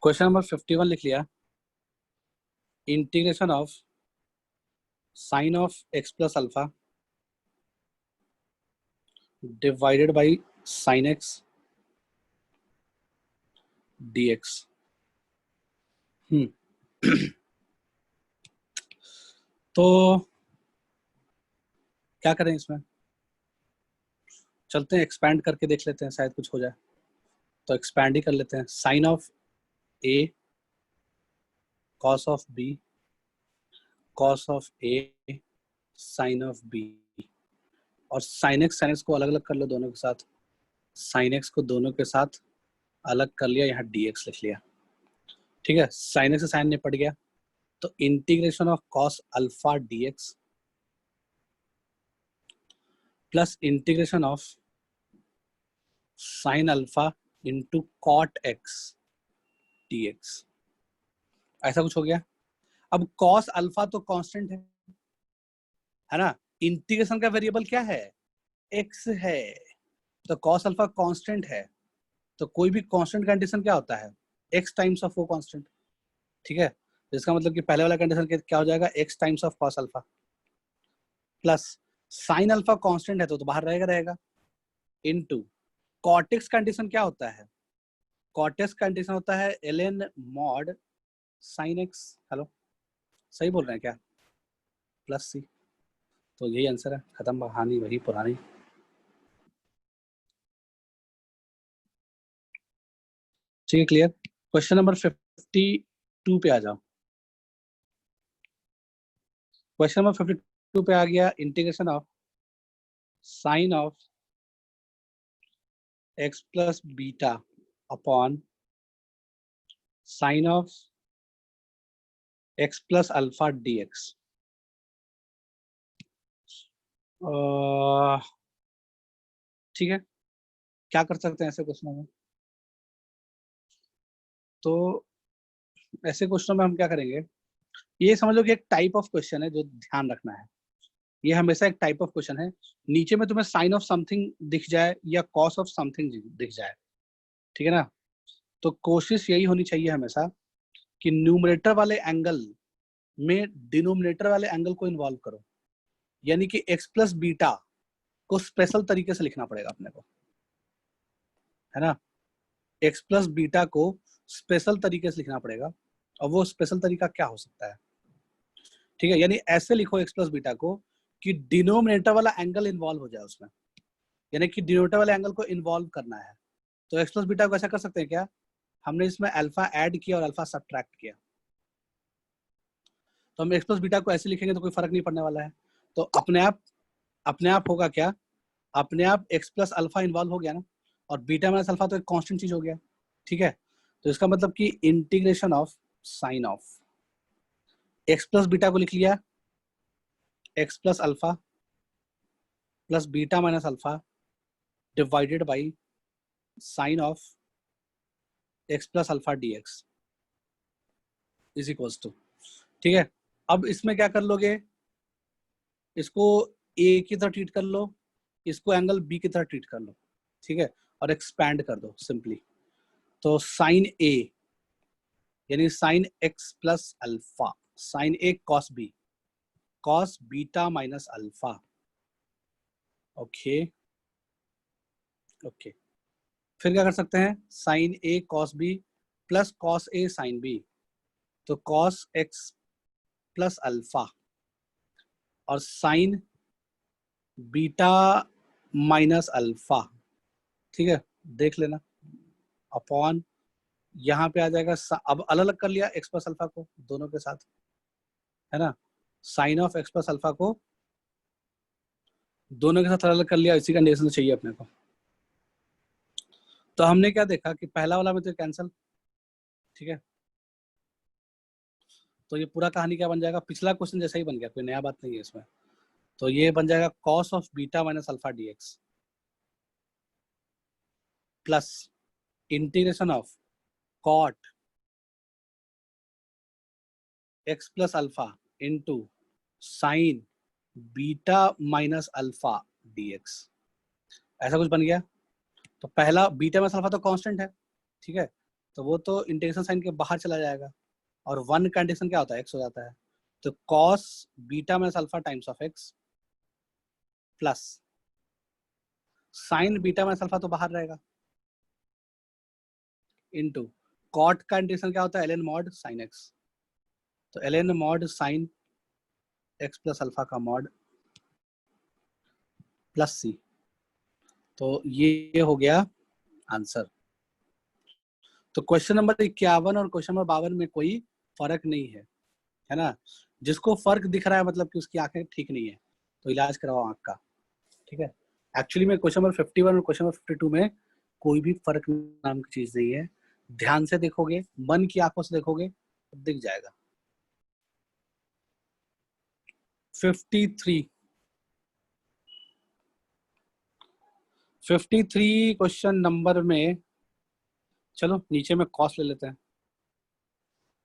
Question number 51 लिख लिया। Integration of sine of x plus alpha divided by sine x dx। तो क्या करें इसमें, चलते हैं एक्सपैंड करके देख लेते हैं, शायद कुछ हो जाए। तो एक्सपैंड ही कर लेते हैं। Sine of A cos of B cos of A sine of B, और साइन एक्स को अलग अलग कर लो दोनों के साथ। साइन एक्स को दोनों के साथ अलग कर लिया, यहाँ dx लिख लिया। ठीक है, साइन एक्स से साइन निपट गया, तो integration of cos alpha dx plus integration of sine alpha into cot x dx, ऐसा कुछ हो गया। अब कॉस अल्फा तो कांस्टेंट है ना, इंटीग्रेशन का वेरिएबल क्या है, x है, तो कॉस अल्फा कांस्टेंट है, तो कोई भी कांस्टेंट कंडीशन क्या होता है, x टाइम्स ऑफ वो कांस्टेंट। ठीक है, जिसका मतलब कि पहले वाला कंडीशन क्या हो जाएगा, x times of cos alpha, plus sine alpha constant है तो बाहर रहेगा इनटू कॉट एक्स कंडीशन क्या होता है, कॉट एक्स कंडीशन होता है ln mod sine x. Hello, सही बोल रहे हैं क्या, प्लस सी, तो यही आंसर है, खत्म कहानी वही पुरानी। ठीक है, क्लियर। क्वेश्चन नंबर 52 पे आ जाओ। क्वेश्चन नंबर 52 पे आ गया, integration of sine of x plus beta upon sine of x plus alpha dx। ठीक है, क्या कर सकते हैं ऐसे क्वेश्चनों में, तो ऐसे क्वेश्चनों में हम क्या करेंगे, ये समझ लो कि एक टाइप ऑफ क्वेश्चन है जो ध्यान रखना है। ये हमेशा एक टाइप ऑफ क्वेश्चन है, नीचे में तुम्हें साइन ऑफ समथिंग दिख जाए या कॉस ऑफ समथिंग दिख जाए, ठीक है ना, तो कोशिश यही होनी चाहिए हमेशा कि न्यूमरेटर वाले एंगल में डिनोमिनेटर वाले एंगल को इन्वॉल्व करो, यानी कि एक्स प्लस बीटा को स्पेशल तरीके से लिखना पड़ेगा अपने को, है ना, एक्स प्लस बीटा को स्पेशल तरीके से लिखना पड़ेगा। और वो स्पेशल तरीका क्या हो सकता है, ठीक है, यानी ऐसे लिखो एक्स प्लस बीटा को कि डिनोमिनेटर वाला एंगल इन्वॉल्व हो जाए उसमें, यानी कि डिनोमिनेटर वाले एंगल को इन्वॉल्व करना है। तो एक्स प्लस बीटा को ऐसा कर सकते हैं क्या, हमने इसमें अल्फा ऐड किया और अल्फा सब्ट्रैक्ट किया, तो हम एक्स प्लस बीटा को ऐसे लिखेंगे तो कोई फर्क नहीं पड़ने वाला है। तो अपने आप होगा क्या, अपने आप एक्स प्लस अल्फा इन्वॉल्व हो गया ना, और बीटा माइनस अल्फा तो एक कांस्टेंट चीज हो गया। ठीक है, तो इसका मतलब कि integration of sine of x plus beta को लिख लिया, x plus alpha plus beta minus alpha divided by sine of x plus alpha dx is equals to. ठीक है, अब इसमें क्या कर लोगे, इसको ए की तरह ट्रीट कर लो, इसको एंगल बी की तरह ट्रीट कर लो, ठीक है, और एक्सपैंड कर दो सिंपली। तो साइन ए यानी sine x plus alpha, sine ए cos b, cos beta minus alpha. Okay okay, फिर क्या कर सकते हैं, साइन ए कॉस बी प्लस कॉस ए साइन बी, तो कॉस एक्स प्लस अल्फा और साइन बीटा माइनस अल्फा। ठीक है, देख लेना, अपॉन यहाँ पे आ जाएगा, अब अलग अलग कर लिया एक्स प्लस अल्फा को दोनों के साथ, है ना, sine of x plus alpha को दोनों के साथ अलग अलग कर लिया, इसी कंडीशन चाहिए अपने को। तो हमने क्या देखा कि पहला वाला में तो कैंसिल, ठीक है, तो ये पूरा कहानी क्या बन जाएगा, पिछला क्वेश्चन जैसा ही बन गया, कोई नया बात नहीं है इसमें। तो ये बन जाएगा cos of beta minus alpha dx plus integration of cot x plus alpha into sine beta minus alpha dx, ऐसा कुछ बन गया। तो पहला बीटा माइनस अल्फा तो कांस्टेंट है, ठीक है, तो वो तो इंटीग्रेशन साइन के बाहर चला जाएगा, और 1 का इंटीग्रेशन क्या होता है, x हो जाता है। तो cos beta minus alpha times of x plus sign beta minus alpha तो बाहर रहेगा, इनटू कॉट का इंटीग्रेशन क्या होता है, ln मॉड साइन x। तो ln mod sine x plus alpha का मॉड प्लस c। तो ये हो गया आंसर। तो क्वेश्चन नंबर 51 और क्वेश्चन नंबर 52 में कोई फर्क नहीं है ना। जिसको फर्क दिख रहा है मतलब कि उसकी आंखें ठीक नहीं है, तो इलाज करवाओ आंख का, ठीक है। एक्चुअली में क्वेश्चन नंबर 51 और क्वेश्चन नंबर 52 में कोई भी फर्क नाम की चीज नहीं है। ध्यान से देखोगे, मन की आंखों से देखोगे तो दिख जाएगा। 53 क्वेश्चन नंबर में, चलो नीचे में कॉस ले लेते हैं।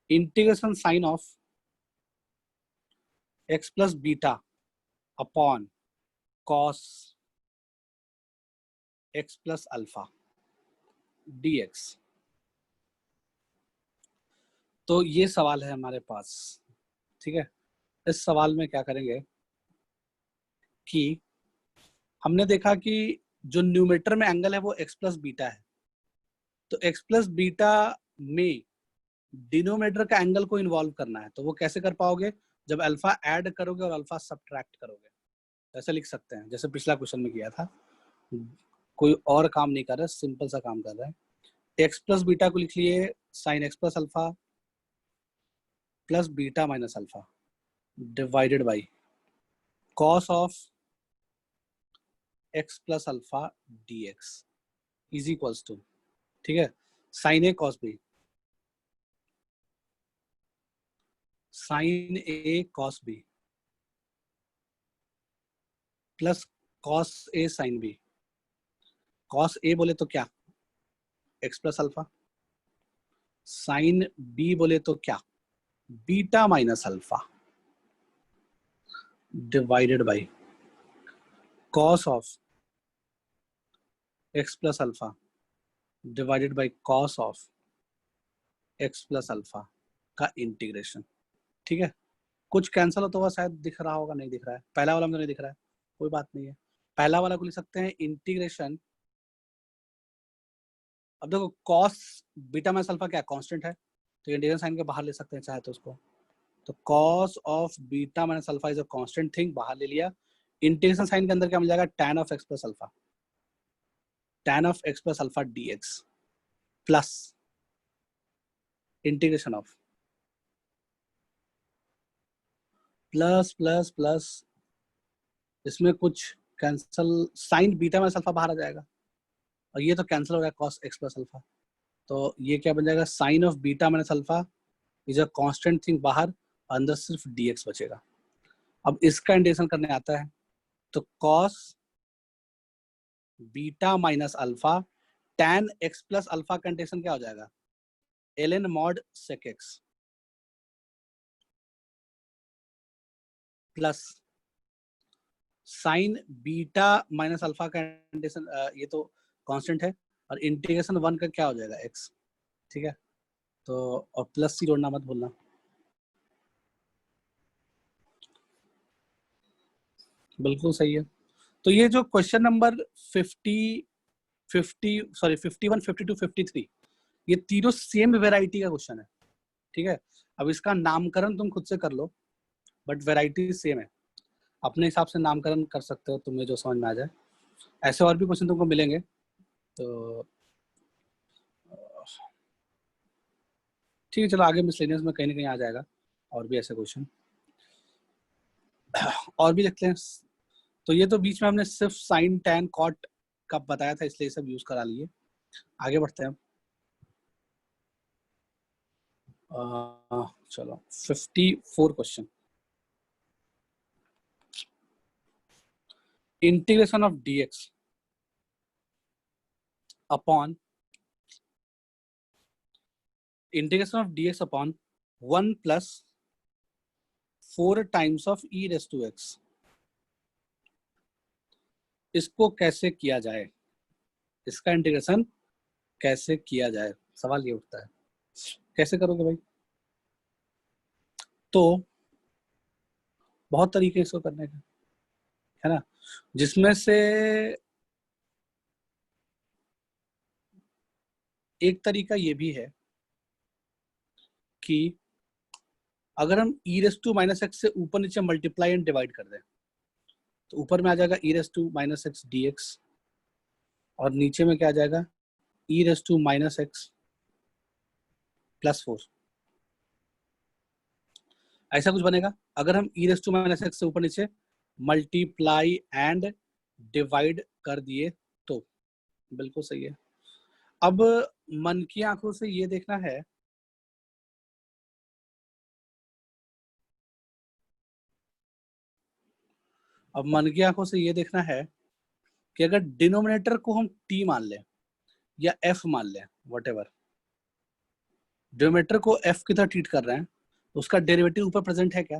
Integration sine of x plus beta upon cos x plus alpha dx। तो ये सवाल है हमारे पास, ठीक है। इस सवाल में क्या करेंगे कि हमने देखा कि जो न्यूमेटर में एंगल है वो x प्लस बीटा है, तो x प्लस बीटा में डिनोमिनेटर का एंगल को इन्वॉल्व करना है। तो वो कैसे कर पाओगे, जब अल्फा ऐड करोगे और अल्फा सब्ट्रैक्ट करोगे। ऐसे लिख सकते हैं जैसे पिछला क्वेश्चन में किया था। कोई और काम नहीं कर रहा है, सिंपल सा काम कर रहा है। x प्लस बीटा को लिख लिए sine x plus alpha plus beta minus alpha divided by cos of x plus alpha dx is equals to, ठीक है, sine A cos B, sine A cos B plus cos A sine B. Cos A बोले तो क्या, x plus alpha, sine B बोले तो क्या, beta minus alpha divided by cos of x plus alpha divided by cos of x plus alpha का integration, ठीक है। कुछ कैंसिल होता हुआ शायद दिख रहा होगा, नहीं दिख रहा है, पहला वाला में तो नहीं दिख रहा है, कोई बात नहीं है। पहला वाला को लिख सकते हैं इंटीग्रेशन, अब देखो कॉस बीटा माइनस अल्फा क्या कांस्टेंट है, तो इंटीग्रेशन साइन के बाहर ले सकते हैं चाहे तो उसको। तो cos of beta minus alpha is a constant thing, बाहर ले लिया। इंटीग्रेशन साइन के अंदर क्या मिल जाएगा, tan of x plus alpha, tan of x plus alpha dx plus integration of plus plus plus, इसमें कुछ cancel, sign beta minus alpha बाहर आ जाएगा और ये तो कैंसिल हो गया कॉस x प्लस अल्फा। तो ये क्या बन जाएगा, sine of beta minus alpha is a constant thing बाहर, अंदर सिर्फ dx बचेगा। अब इसका इंटीग्रेशन करने आता है, तो cos beta minus alpha tan x plus alpha का इंटीग्रेशन क्या हो जाएगा, ln mod sec x plus sign beta minus alpha का इंटीग्रेशन, ये तो कांस्टेंट है, और इंटीग्रेशन 1 का क्या हो जाएगा x, ठीक है। तो और प्लस सी जोड़ना मत भूलना। बिल्कुल सही है। तो ये जो क्वेश्चन नंबर 51, 52, 53, ये तीनों सेम वेराइटी का क्वेश्चन है, ठीक है। अब इसका नामकरण तुम खुद से कर लो, बट वेराइटी सेम है। अपने हिसाब से नामकरण कर सकते हो, तुम्हें जो समझ में आ जाए। ऐसे और भी क्वेश्चन तुमको मिलेंगे, तो ठीक है, चलो आगे मिसलेनियस में कहीं ना कहीं आ जाएगा और भी ऐसे क्वेश्चन, और भी देखते हैं। तो ये तो बीच में हमने सिर्फ साइन टैन कॉट का बताया था, इसलिए सब यूज करा लिए। आगे बढ़ते हैं। चलो 54 question, integration of dx upon integration of dx upon 1 plus 4 times of e raise to x, इसको कैसे किया जाए, इसका इंटीग्रेशन कैसे किया जाए। सवाल ये उठता है कैसे करोगे भाई। तो बहुत तरीके इसको करने के, है ना, जिसमें से एक तरीका ये भी है कि अगर हम e raise to minus x से ऊपर नीचे मल्टीप्लाई एंड डिवाइड कर दें तो ऊपर में आ जाएगा e raise to minus x d x और नीचे में क्या आ जाएगा e raise to minus x plus 4। ऐसा कुछ बनेगा अगर हम e raise to minus x से ऊपर नीचे मल्टीप्लाई एंड डिवाइड कर दिए तो। बिल्कुल सही है। अब मन की आंखों से ये देखना है अब मन की आंखों से ये देखना है कि अगर डिनोमिनेटर को हम t मान लें या f मान लें, व्हाटएवर, डिनोमिनेटर को f की तरह ट्रीट कर रहे हैं तो उसका डेरिवेटिव ऊपर प्रेजेंट है क्या,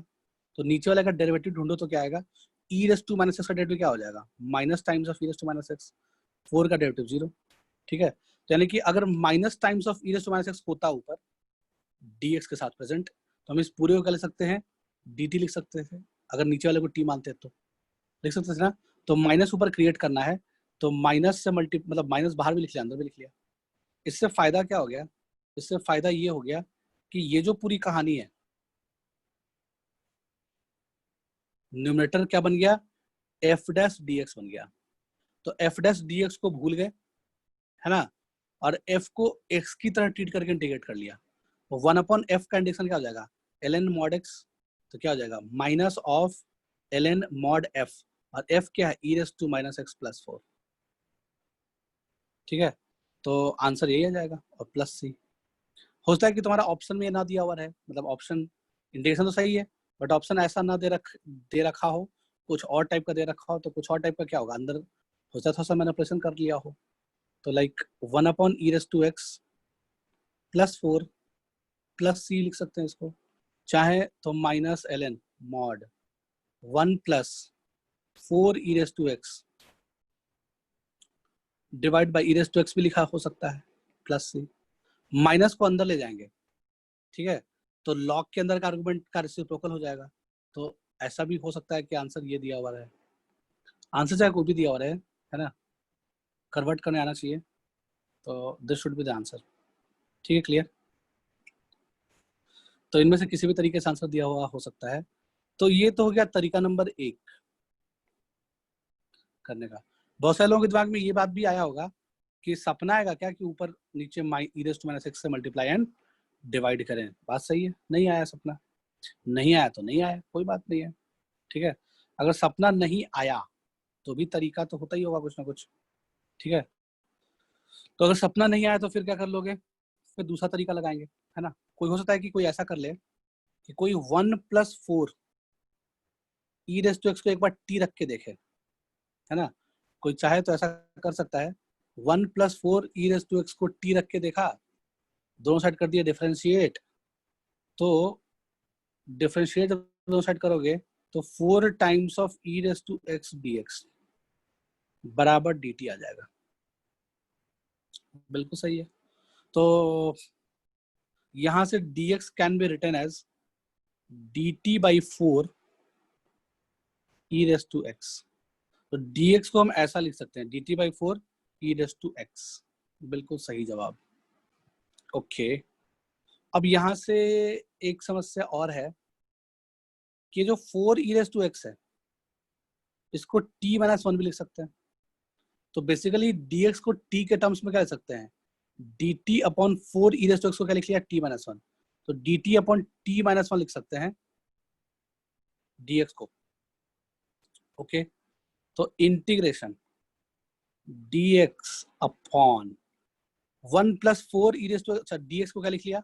तो नीचे वाले का डेरिवेटिव ढूंढो तो क्या आएगा, e raise to minus x का डेरिवेटिव क्या हो जाएगा, minus times of e raise to minus x, 4 का डेरिवेटिव 0। ठीक है, तो यानी कि अगर minus times of e raise to minus x होता ऊपर dx के साथ प्रेजेंट तो हम इस पूरे को क्या लिख सकते हैं, dt लिख सकते थे। अगर नीचे वाले को t मानते हैं तो लिख सकते थे ना। तो माइनस ऊपर क्रिएट करना है तो माइनस से मतलब माइनस बाहर भी लिख लिया अंदर भी लिख लिया। इससे फायदा क्या हो गया, इससे फायदा ये हो गया कि ये जो पूरी कहानी है न्यूमरेटर क्या बन गया, एफ डैश dx बन गया। तो एफ डैश dx को भूल गए, है ना, और f को x की तरह ट्रीट करके इंटीग्रेट कर लिया। तो 1/f का इंटीग्रेशन क्या हो जाएगा, ln mod x, तो क्या हो जाएगा minus of ln mod f, और f क्या है e raise to minus x plus 4। ठीक है, तो आंसर यही आ जाएगा और प्लस सी। हो सकता है कि तुम्हारा ऑप्शन में ना दिया हुआ है, मतलब ऑप्शन इंडिकेशन तो सही है बट ऑप्शन ऐसा ना दे रखा हो, कुछ और टाइप का दे रखा हो, तो कुछ और टाइप का क्या होगा अंदर, हो सकता है थोड़ा सा मैनिपुलेशन कर लिया हो। तो like 1/e raise to x plus 4 plus c लिख सकते हैं इसको, चाहे तो minus ln mod 1 plus 4e raise to x divide by e raise to x भी लिखा हो सकता है प्लस सी। माइनस को अंदर ले जाएंगे, ठीक है, तो लॉग के अंदर का आर्गुमेंट का रेसिप्रोकल हो जाएगा। तो ऐसा भी हो सकता है कि आंसर ये दिया हुआ है, आंसर चाहे कोई भी दिया हुआ है ना, कन्वर्ट करने आना चाहिए। तो this should be the answer. ठीक है, क्लियर। तो इनमें से किसी भी तरीके से आंसर दिया हुआ हो सकता है। तो ये तो हो गया तरीका नंबर 1 करने का। बहुत सारे लोगों के दिमाग में ये बात भी आया होगा कि सपना आएगा क्या कि ऊपर नीचे e raise to minus x से मल्टीप्लाई एंड डिवाइड करें। बात सही है, नहीं आया सपना, नहीं आया तो नहीं आया, कोई बात नहीं है। ठीक है, अगर सपना नहीं आया तो भी तरीका तो होता ही होगा कुछ ना कुछ। ठीक है, तो अगर सपना नहीं आया तो फिर क्या कर लोगे, फिर दूसरा तरीका लगाएंगे, है ना। कोई हो सकता है कि कोई ऐसा कर ले कि कोई 1 plus 4 e raise to x को एक बार टी रख के देखे, है ना। कोई चाहे तो ऐसा कर सकता है, 1 plus 4 e raise to x को टी रख के देखा, दोनों साइड कर दिया डिफरेंशिएट, तो डिफरेंशिएट जब दोनों साइड करोगे तो 4 times of e raise to x d x बराबर dt आ जाएगा। बिल्कुल सही है। तो यहां से dx can be written as dt by 4 e raise to x. तो dx को हम ऐसा लिख सकते हैं dt by 4 e raise to x. बिल्कुल सही जवाब। ओके, अब यहां से एक समस्या और है कि जो 4 ई रेज़ टू एक्स है इसको t माइनस 1 भी लिख सकते हैं। तो बेसिकली dx को t के टर्म्स में क्या लिख सकते हैं, dt upon 4 e raise to x को क्या लिख लिया t माइनस 1, तो dt अपॉन t माइनस 1 लिख सकते हैं dx को। ओके, तो integration dx upon 1 plus 4 e raise to, अच्छा dx को क्या लिख लिया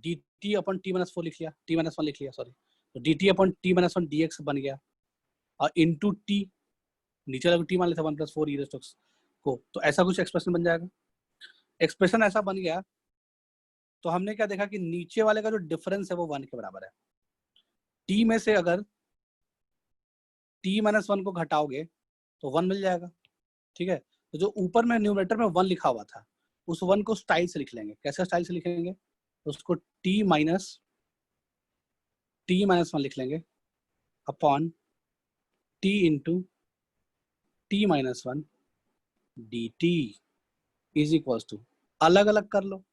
dt अपॉन t माइनस 4 लिख लिया, t माइनस 1 लिख लिया, सॉरी, तो dt upon t minus 1 dx बन गया, और इनटू t नीचे वाला t मान लेते 1 plus 4 e raise to x को, तो ऐसा कुछ एक्सप्रेशन बन जाएगा। एक्सप्रेशन ऐसा बन गया तो हमने क्या देखा कि नीचे वाले का जो डिफरेंस है वो 1 के बराबर है। t में से अगर t माइनस 1 को घटाओगे तो 1 मिल जाएगा। ठीक है, तो जो ऊपर में न्यूमरेटर में 1 लिखा हुआ था उस 1 को स्टाइल से लिख लेंगे। कैसे स्टाइल से लिखेंगे? उसको t माइनस 1 लिख लेंगे upon t into t minus 1 dt is equals to, अलग अलग कर लो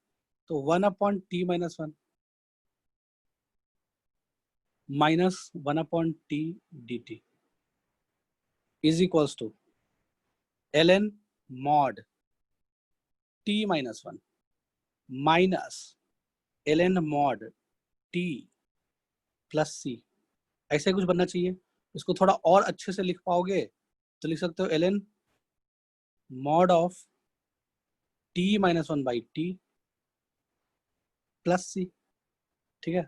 तो 1 upon t minus 1 minus 1 upon t dt is equals to ln mod t minus 1 minus ln mod t plus c. ऐसे कुछ बनना चाहिए। इसको थोड़ा और अच्छे से लिख पाओगे तो लिख सकते हो ln mod of t minus 1 by t plus c. ठीक है,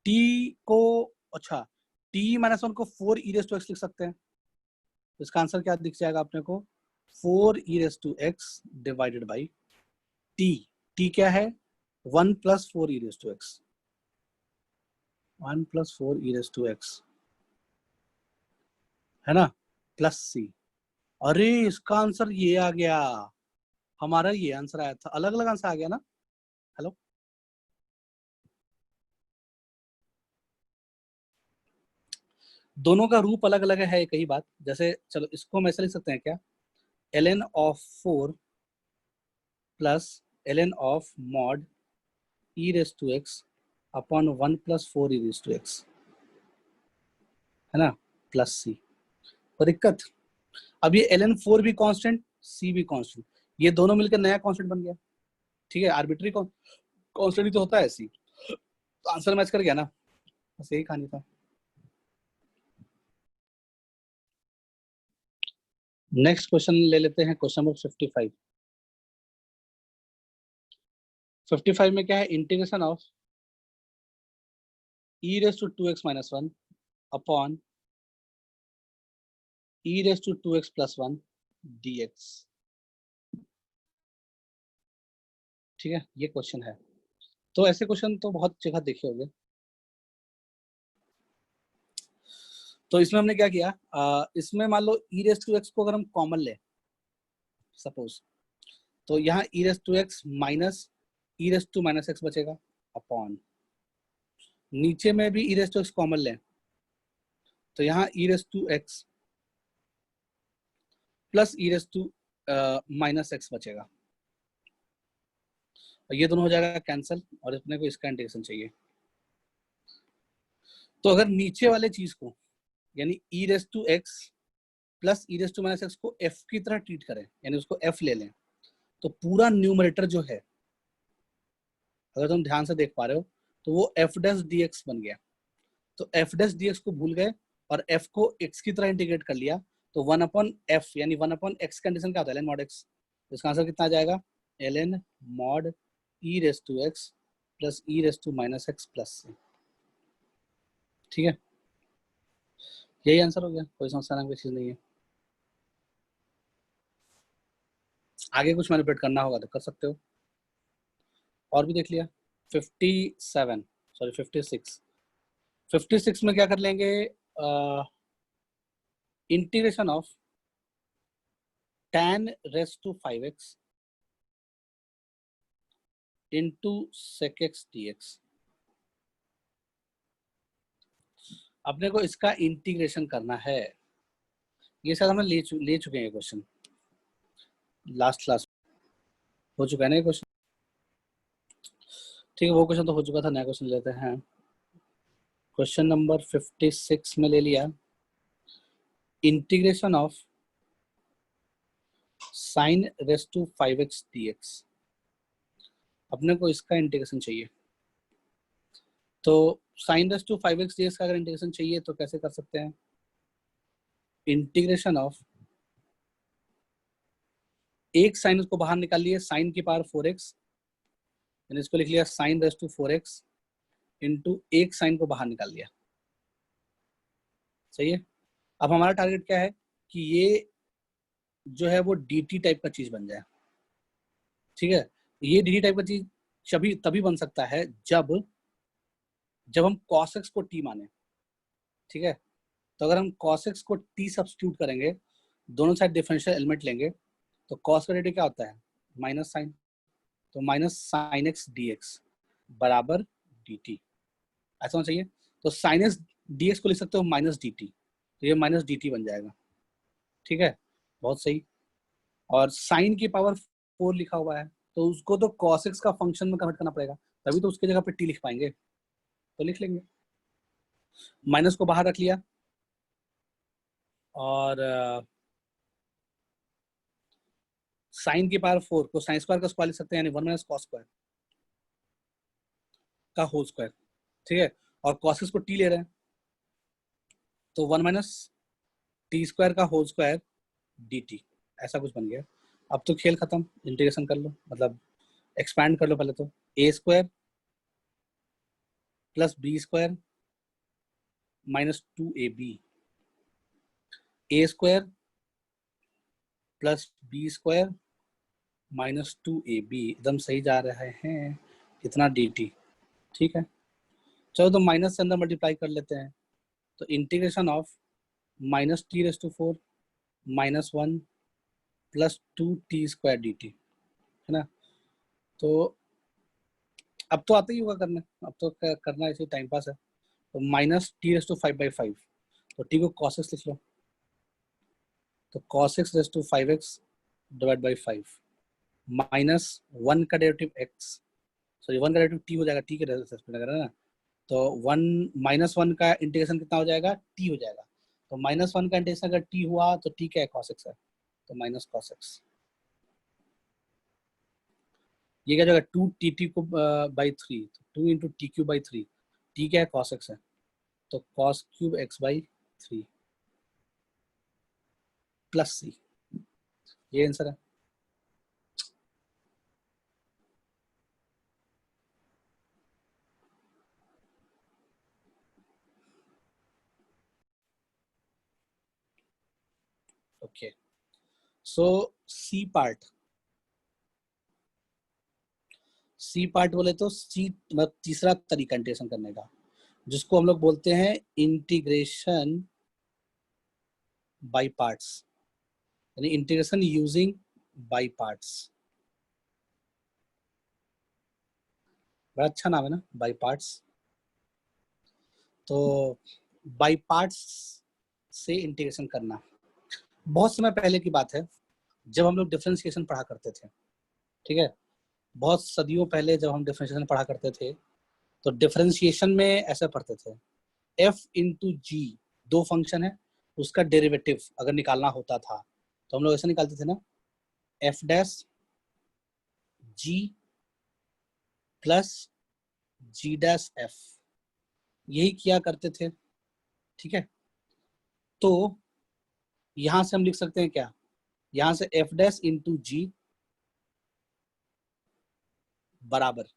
t को, अच्छा, t माइनस 1 को 4 e रेस टू एक्स लिख सकते हैं। इसका आंसर क्या दिख जाएगा अपने को? 4 e raise to x divided by t। t क्या है? 1 plus 4 e raise to x, 1 plus 4 e raise to x है ना, प्लस सी। अरे इसका आंसर ये आ गया, हमारा ये आंसर आया था, अलग अलग आंसर आ गया ना। हेलो, दोनों का रूप अलग अलग है, एक ही बात। जैसे चलो इसको हम ऐसे लिख सकते हैं क्या, ln of 4 plus ln of mod e raise to x upon 1 plus 4 e raise to x, है ना, प्लस सी। कोई दिक्कत? अब ये ln 4 भी कांस्टेंट, c भी कांस्टेंट, ये दोनों मिलकर नया कांस्टेंट बन गया। ठीक है, आर्बिट्री कांस्टेंट ही तो होता है सी, तो आंसर मैच कर गया ना, बस यही कहानी था। नेक्स्ट क्वेश्चन ले लेते हैं, क्वेश्चन नंबर 55। 55 में क्या है? Integration of e raise to 2x minus 1 upon e raise to 2x plus 1 dx। ठीक है, ये क्वेश्चन है। तो ऐसे क्वेश्चन तो बहुत जगह देखे होंगे। तो इसमें हमने क्या किया, इसमें मान लो e रेस टू x को अगर हम कॉमन ले सपोज, तो यहाँ e raise to x minus e raise to minus x बचेगा अपॉन, नीचे में भी e raise to x common ले तो यहाँ e raise to x plus e raise to minus x बचेगा, और ये दोनों हो जाएगा कैंसिल, और अपने को इसका इंटीग्रेशन चाहिए। तो अगर नीचे वाले चीज को यानी e raise to x plus e raise to minus x को f की तरह ट्रीट करें, यानी उसको f ले लें, तो पूरा न्यूमरेटर जो है, अगर तुम ध्यान से देख पा रहे हो, तो वो f डैश dx बन गया। तो f डैश dx को भूल गए और f को x की तरह इंटीग्रेट कर लिया, तो 1 अपॉन f यानी 1 अपॉन x कंडीशन क्या होता है? ln mod x। तो इसका आंसर कितना आ जाएगा? ln mod e raise to x plus e raise to minus x plus से। ठीक है, यही आंसर हो गया, कोई समस्या नाम की चीज नहीं है। आगे कुछ मैनिपुलेट करना होगा तो कर सकते हो। और भी देख लिया। 57 सॉरी 56, 56 में क्या कर लेंगे, integration of tan raise to 5x into sec x dx। अपने को इसका इंटीग्रेशन करना है। ये शायद हमें ले चुके हैं क्वेश्चन, लास्ट क्लास हो चुका है ना ये क्वेश्चन। ठीक है, वो क्वेश्चन तो हो चुका था, नया क्वेश्चन लेते हैं। क्वेश्चन नंबर 56 में ले लिया, integration of sin raise to 5x dx। अपने को इसका इंटीग्रेशन चाहिए। तो sin raise to 5x dx का अगर इंटीग्रेशन चाहिए तो कैसे कर सकते हैं? इंटीग्रेशन ऑफ, एक साइन को बाहर निकाल लिए, साइन की पावर 4x, यानी इसको लिख लिया sin raise to 4x into एक साइन को बाहर निकाल लिया। सही है। अब हमारा टारगेट क्या है कि ये जो है वो dt टाइप का चीज बन जाए। ठीक है, ये dt टाइप का चीज तभी बन सकता है जब हम cos x को t माने। ठीक है, तो अगर हम cos x को t सब्स्टिट्यूट करेंगे, दोनों साइड डिफरेंशियल एलिमेंट लेंगे, तो cos का डेरिवेटिव क्या होता है? Minus sine. तो minus sine x d x बराबर डी टी, ऐसा होना चाहिए। तो साइन एक्स डी एक्स को लिख सकते हो माइनस डी टी, तो ये माइनस डी टी बन जाएगा, ठीक है, बहुत सही। और साइन की पावर 4 लिखा हुआ है, तो उसको तो cos x का फंक्शन में कन्वर्ट करना पड़ेगा, तभी तो उसकी जगह पे t लिख पाएंगे, तो लिख लेंगे। माइनस को बाहर रख लिया और साइन की पावर 4 को साइन स्क्वायर का स्क्वायर लिख सकते हैं, यानी 1 माइनस कॉस स्क्वायर का होल स्क्वायर, ठीक है। और cos x को t ले रहे हैं, तो 1 माइनस टी स्क्वायर का होल स्क्वायर डी टी, ऐसा कुछ बन गया। अब तो खेल खत्म, इंटीग्रेशन कर लो, मतलब एक्सपैंड कर लो। पहले तो a square plus b square minus 2ab, a square plus b square minus 2ab, एकदम सही जा रहे हैं, कितना dt, ठीक है। चलो तो माइनस से अंदर मल्टीप्लाई कर लेते हैं, तो integration of minus t raise to 4 minus 1 plus 2t square dt, है ना। तो अब तो आता ही होगा करना, अब तो करना ऐसे टाइम पास है। तो माइनस टी रेस टू 5/5, तो t को cos x लिख लो, तो cos x raise to 5x divide by 5 minus 1 का डेरिवेटिव x, सॉरी 1 का डेरिवेटिव t हो जाएगा, t के रेस्पेक्ट में ना, तो 1 माइनस 1 का इंटीग्रेशन कितना हो जाएगा, t हो जाएगा। तो माइनस 1 का इंटीग्रेशन अगर t हुआ तो t क्या है, cos x है, तो माइनस cos x। ये क्या जाएगा 2tt को बाई 3, तो 2 into T cube by 3, t क्या है cos x है, तो cos cube x by 3 plus c, ये आंसर है। ओके, सो सी पार्ट, सी पार्ट बोले तो सी मतलब तीसरा तरीका इंटीग्रेशन करने का, जिसको हम लोग बोलते हैं इंटीग्रेशन बाय पार्ट्स, यानी इंटीग्रेशन यूजिंग बाय पार्ट्स। बड़ा अच्छा नाम है ना, बाय पार्ट्स। तो बाय पार्ट्स से इंटीग्रेशन करना, बहुत समय पहले की बात है, जब हम लोग डिफरेंशिएशन पढ़ा करते थे, ठीक है, बहुत सदियों पहले जब हम डिफरेंशिएशन पढ़ा करते थे, तो डिफरेंशिएशन में ऐसा पढ़ते थे, f इंटू जी, दो फंक्शन है, उसका डेरिवेटिव अगर निकालना होता था तो हम लोग ऐसा निकालते थे ना, f dash g plus g dash f, यही किया करते थे, ठीक है। तो यहां से हम लिख सकते हैं क्या, यहां से f डैश इंटू जी बराबर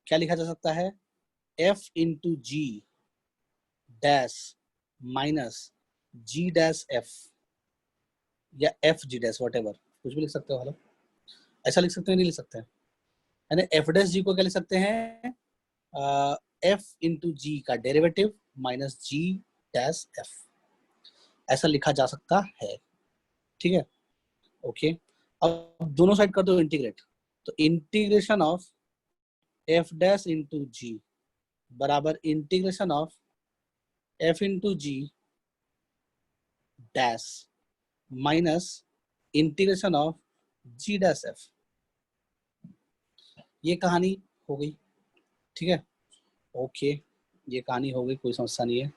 क्या लिखा जा सकता है, f into g dash minus g dash f, या f g dash whatever, कुछ भी लिख सकते हो, हेलो, ऐसा लिख सकते हैं, नहीं लिख सकते हैं, यानी f डैश g को क्या लिख सकते हैं, f इंटू जी का derivative minus g dash f, ऐसा लिखा जा सकता है, ठीक है। ओके, अब दोनों साइड कर दो इंटीग्रेट, तो integration of f dash into g बराबर integration of f into g dash minus integration of g dash f, ये कहानी हो गई, ठीक है। ओके, ये कहानी हो गई, कोई समस्या नहीं है।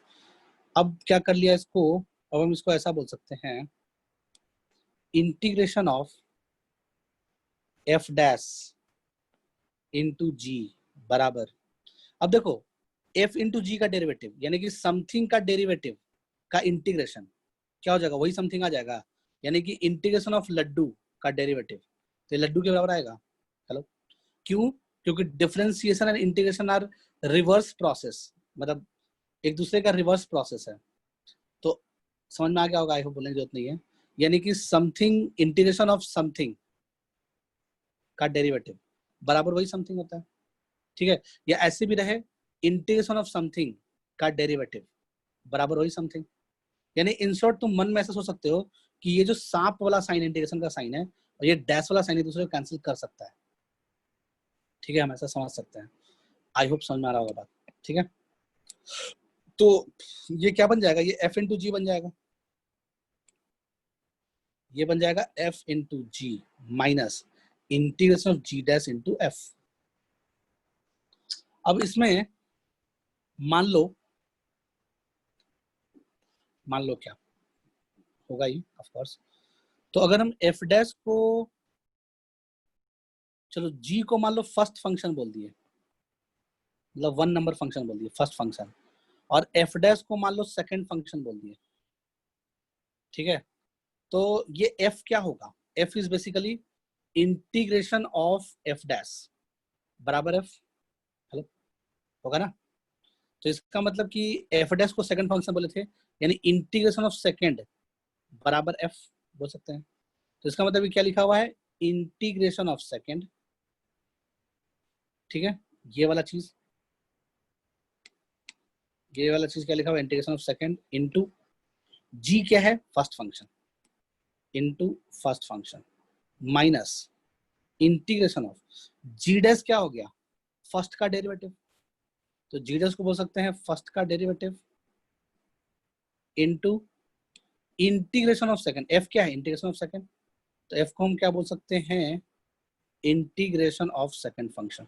अब क्या कर लिया इसको, अब हम इसको ऐसा बोल सकते हैं, integration of f dash into g बराबर, अब देखो f इंटू जी का डेरिवेटिव यानी कि समथिंग का डेरिवेटिव का इंटीग्रेशन क्या हो जाएगा, वही समथिंग आ जाएगा, यानी कि इंटीग्रेशन ऑफ लड्डू का डेरिवेटिव, तो लड्डू के बराबर आएगा। हेलो, क्यों, क्योंकि differentiation and integration are reverse process, मतलब एक दूसरे का रिवर्स प्रोसेस है, तो समझ में आ गया होगा, आई होप बोलने की जरूरत नहीं है, यानी कि समथिंग इंटीग्रेशन ऑफ समथिंग का डेरिवेटिव बराबर वही समथिंग होता है, ठीक है। या ऐसे भी रहे, इंटीग्रेशन ऑफ समथिंग का डेरिवेटिव बराबर वही समथिंग, यानी इन शॉर्ट तुम मन में ऐसा सोच सकते हो कि ये जो सांप वाला साइन इंटीग्रेशन का साइन है और ये डैश वाला साइन एक दूसरे को कैंसिल कर सकता है, ठीक है, हम ऐसा समझ सकते हैं। आई होप समझ में आ रहा होगा बात, ठीक है। तो ये क्या बन जाएगा, ये f इंटू जी बन जाएगा, ये बन जाएगा f into G minus integration of g dash into f। अब इसमें मान लो क्या होगा ही ऑफ कोर्स। तो अगर हम f डैश को, चलो g को मान लो फर्स्ट फंक्शन बोल दिए, मतलब 1 नंबर फंक्शन बोल दिए फर्स्ट फंक्शन, और f डैश को मान लो सेकंड फंक्शन बोल दिए, ठीक है। तो ये f क्या होगा, f is basically integration of f dash बराबर f, हेलो होगा ना। तो इसका मतलब कि f डैश को सेकंड फंक्शन बोले थे, यानी इंटीग्रेशन ऑफ सेकंड बराबर f बोल सकते हैं। तो इसका मतलब क्या लिखा हुआ है, इंटीग्रेशन ऑफ सेकंड, ठीक है। ये वाला चीज क्या लिखा हुआ है, integration of second into g क्या है, first function, into first function minus integration of g dash क्या हो गया, फर्स्ट का डेरिवेटिव, तो g डैश को बोल सकते हैं फर्स्ट का derivative into integration of second, f क्या है, इंटीग्रेशन ऑफ सेकंड, तो f को हम क्या बोल सकते हैं, इंटीग्रेशन ऑफ सेकंड फंक्शन,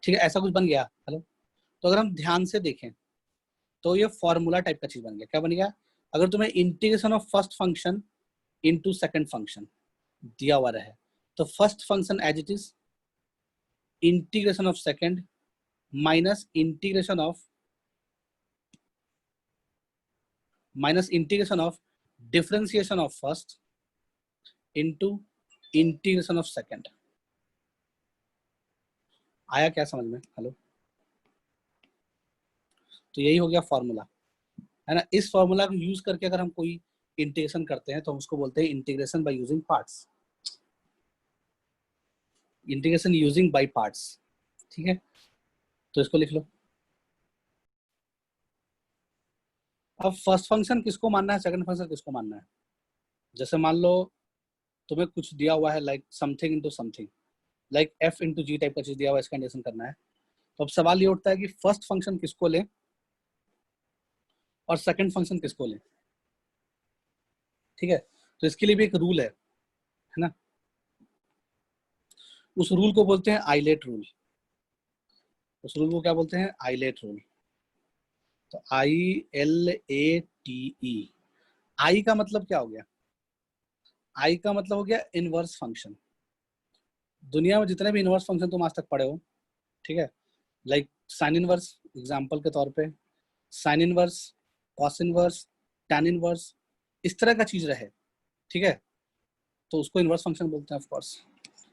ठीक है। ऐसा कुछ बन गया, हेलो। तो अगर हम ध्यान से देखें तो ये फॉर्मूला टाइप का चीज बन गया, क्या बन गया, अगर तुम्हें integration of first function into second function दिया हुआ रहे, तो first function as it is integration of second minus integration of differentiation of first into integration of second. आया क्या समझ में, हेलो। तो यही हो गया फॉर्मूला, है ना। इस फॉर्मूला को यूज करके अगर हम कोई इंटीग्रेशन करते हैं तो हम उसको बोलते हैं integration by using parts, integration using by parts, ठीक है। तो इसको लिख लो। अब फर्स्ट फंक्शन किसको मानना है, सेकंड फंक्शन किसको मानना है। जैसे मान लो तुम्हें कुछ दिया हुआ है, like something into something, like f into g type का चीज दिया हुआ है, इसका इंटीग्रेशन करना है। तो अब सवाल ये उठता है कि फर्स्ट फंक्शन किसको ले और सेकंड फंक्शन किसको ले, ठीक है। तो इसके लिए भी एक रूल है ना। उस रूल को बोलते हैं आइलेट रूल, उस रूल को क्या बोलते हैं, आइलेट रूल। तो ILATE, आई का मतलब क्या हो गया, आई का मतलब हो गया इनवर्स फंक्शन। दुनिया में जितने भी इनवर्स फंक्शन तुम आज तक पढ़े हो, ठीक है, लाइक साइन इनवर्स एग्जांपल के तौर पे, sine inverse, cos inverse, tan inverse, इस तरह का चीज रहे, ठीक है, तो उसको इनवर्स फंक्शन बोलते हैं ऑफ कोर्स।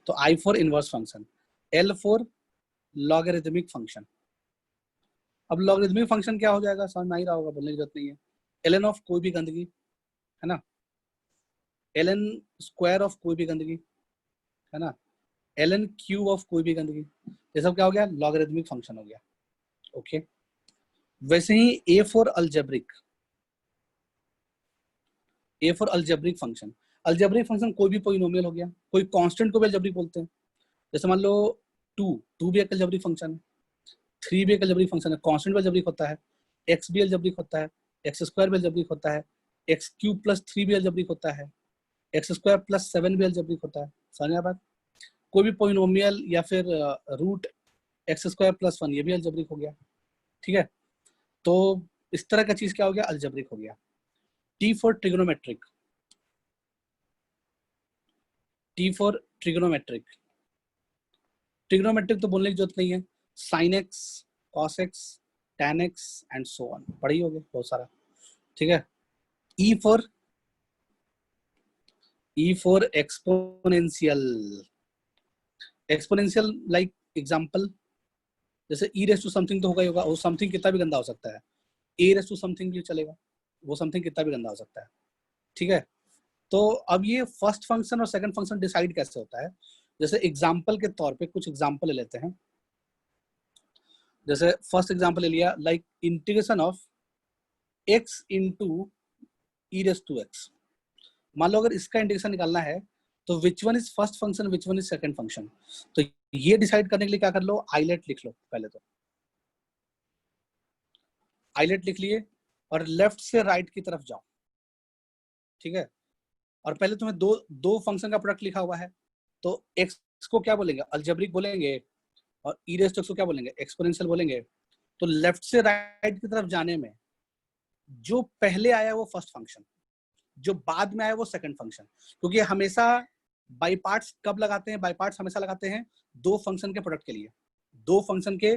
तो I for inverse function, L for logarithmic function. अब लॉगरिथमिक फंक्शन क्या हो जाएगा, समझ में आ ही रहा होगा, बोलने की जरूरत नहीं है। ln ऑफ कोई भी गंदगी, है ना, ln स्क्वायर ऑफ कोई भी गंदगी, है ना, ln क्यूब ऑफ कोई भी गंदगी, ये सब क्या हो गया, लॉगरिथमिक फंक्शन हो गया, ओके। वैसे ही a for algebraic, a for algebraic function, algebraic function कोई भी पॉलिनोमियल हो गया, कोई कांस्टेंट को भी अलजेब्रिक बोलते हैं। जैसे मान लो टू भी एक अलजेब्रिक फंक्शन है, 3 भी एक अलजेब्रिक फंक्शन है, कांस्टेंट भी अलजेब्रिक होता है, x भी अलजेब्रिक होता है, एक्स स्क्वायर भी अलजेब्रिक होता है, एक्स क्यूब प्लस 3 भी अलजेब्रिक होता है, एक्स स्क्वायर प्लस 7 भी अलजेब्रिक होता है। समझ बात, कोई भी पॉलिनोमियल या फिर रूट एक्स स्क्वायर प्लस 1 ये भी अलजेब्रिक हो गया, ठीक है। तो इस तरह का चीज क्या हो गया, अलजेब्रिक हो गया। T for trigonometric, T for trigonometric, trigonometric तो बोलने की जरूरत नहीं है, sine x, cos x, tan x and so on, पढ़ी होगी बहुत सारा, ठीक है। E for exponential, exponential like example, जैसे ई रेस टू समथिंग तो होगा ही होगा, वो समथिंग कितना भी गंदा हो सकता है, ए रेस टू समथिंग भी चलेगा, वो समथिंग कितना भी गंदा हो सकता है, ठीक है। तो अब ये फर्स्ट फंक्शन और सेकंड फंक्शन डिसाइड कैसे होता है, जैसे एग्जांपल के तौर पे कुछ एग्जांपल ले लेते हैं। जैसे फर्स्ट एग्जांपल ले लिया, like integration of x into e raise to x. मान लो अगर इसका इंटीग्रेशन निकालना है तो which one is first function, which one is second function, तो ये डिसाइड करने के लिए क्या कर लो, आइलेट लिख लो पहले। तो आइलेट लिख लिए और लेफ्ट से राइट की तरफ जाओ, ठीक है। और पहले तुम्हें दो फंक्शन का प्रोडक्ट लिखा हुआ है, तो एक्स को क्या बोलेंगे, अलजेब्रिक बोलेंगे, और ई रेज़ टू एक्स को क्या बोलेंगे, एक्सपोनेंशियल बोलेंगे। तो लेफ्ट से राइट की तरफ जाने में जो पहले आया वो फर्स्ट फंक्शन, जो बाद में आया वो सेकंड फंक्शन, क्योंकि हमेशा बाई पार्ट्स कब लगाते हैं, बाई पार्ट्स हमेशा लगाते हैं दो फंक्शन के प्रोडक्ट के लिए। दो फंक्शन के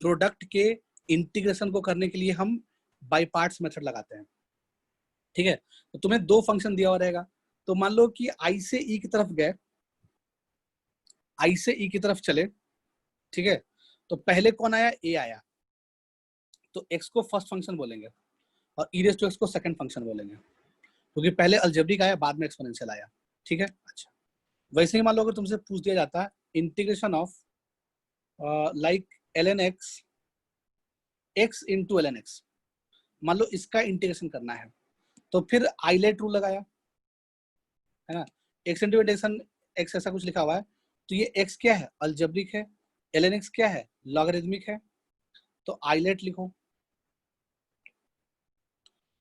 प्रोडक्ट के इंटीग्रेशन को करने के लिए हम बाई पार्ट्स मेथड लगाते हैं, ठीक है। तो तुम्हें दो फंक्शन दिया हुआ रहेगा, तो मान लो कि आई से ई की तरफ गए, आई से ई की तरफ चले, ठीक है। तो पहले कौन आया, ए आया, तो एक्स को फर्स्ट फंक्शन बोलेंगे और ई रेज़ टू एक्स को सेकंड फंक्शन बोलेंगे, क्योंकि पहले अलजेब्रिक आया बाद में एक्सपोनेंशियल आया, ठीक है। अच्छा, वैसे ही मान लो अगर तुमसे पूछ दिया जाता integration of like ln x x into ln x, मान लो इसका इंटीग्रेशन करना है, तो फिर आइलेट रूल लगाया, है ना। x इंटू इंटीग्रेशन x ऐसा कुछ लिखा हुआ है, तो ये x क्या है, अलजेब्रिक है, ln x क्या है, लॉगरिथमिक है, तो आइलेट लिखो।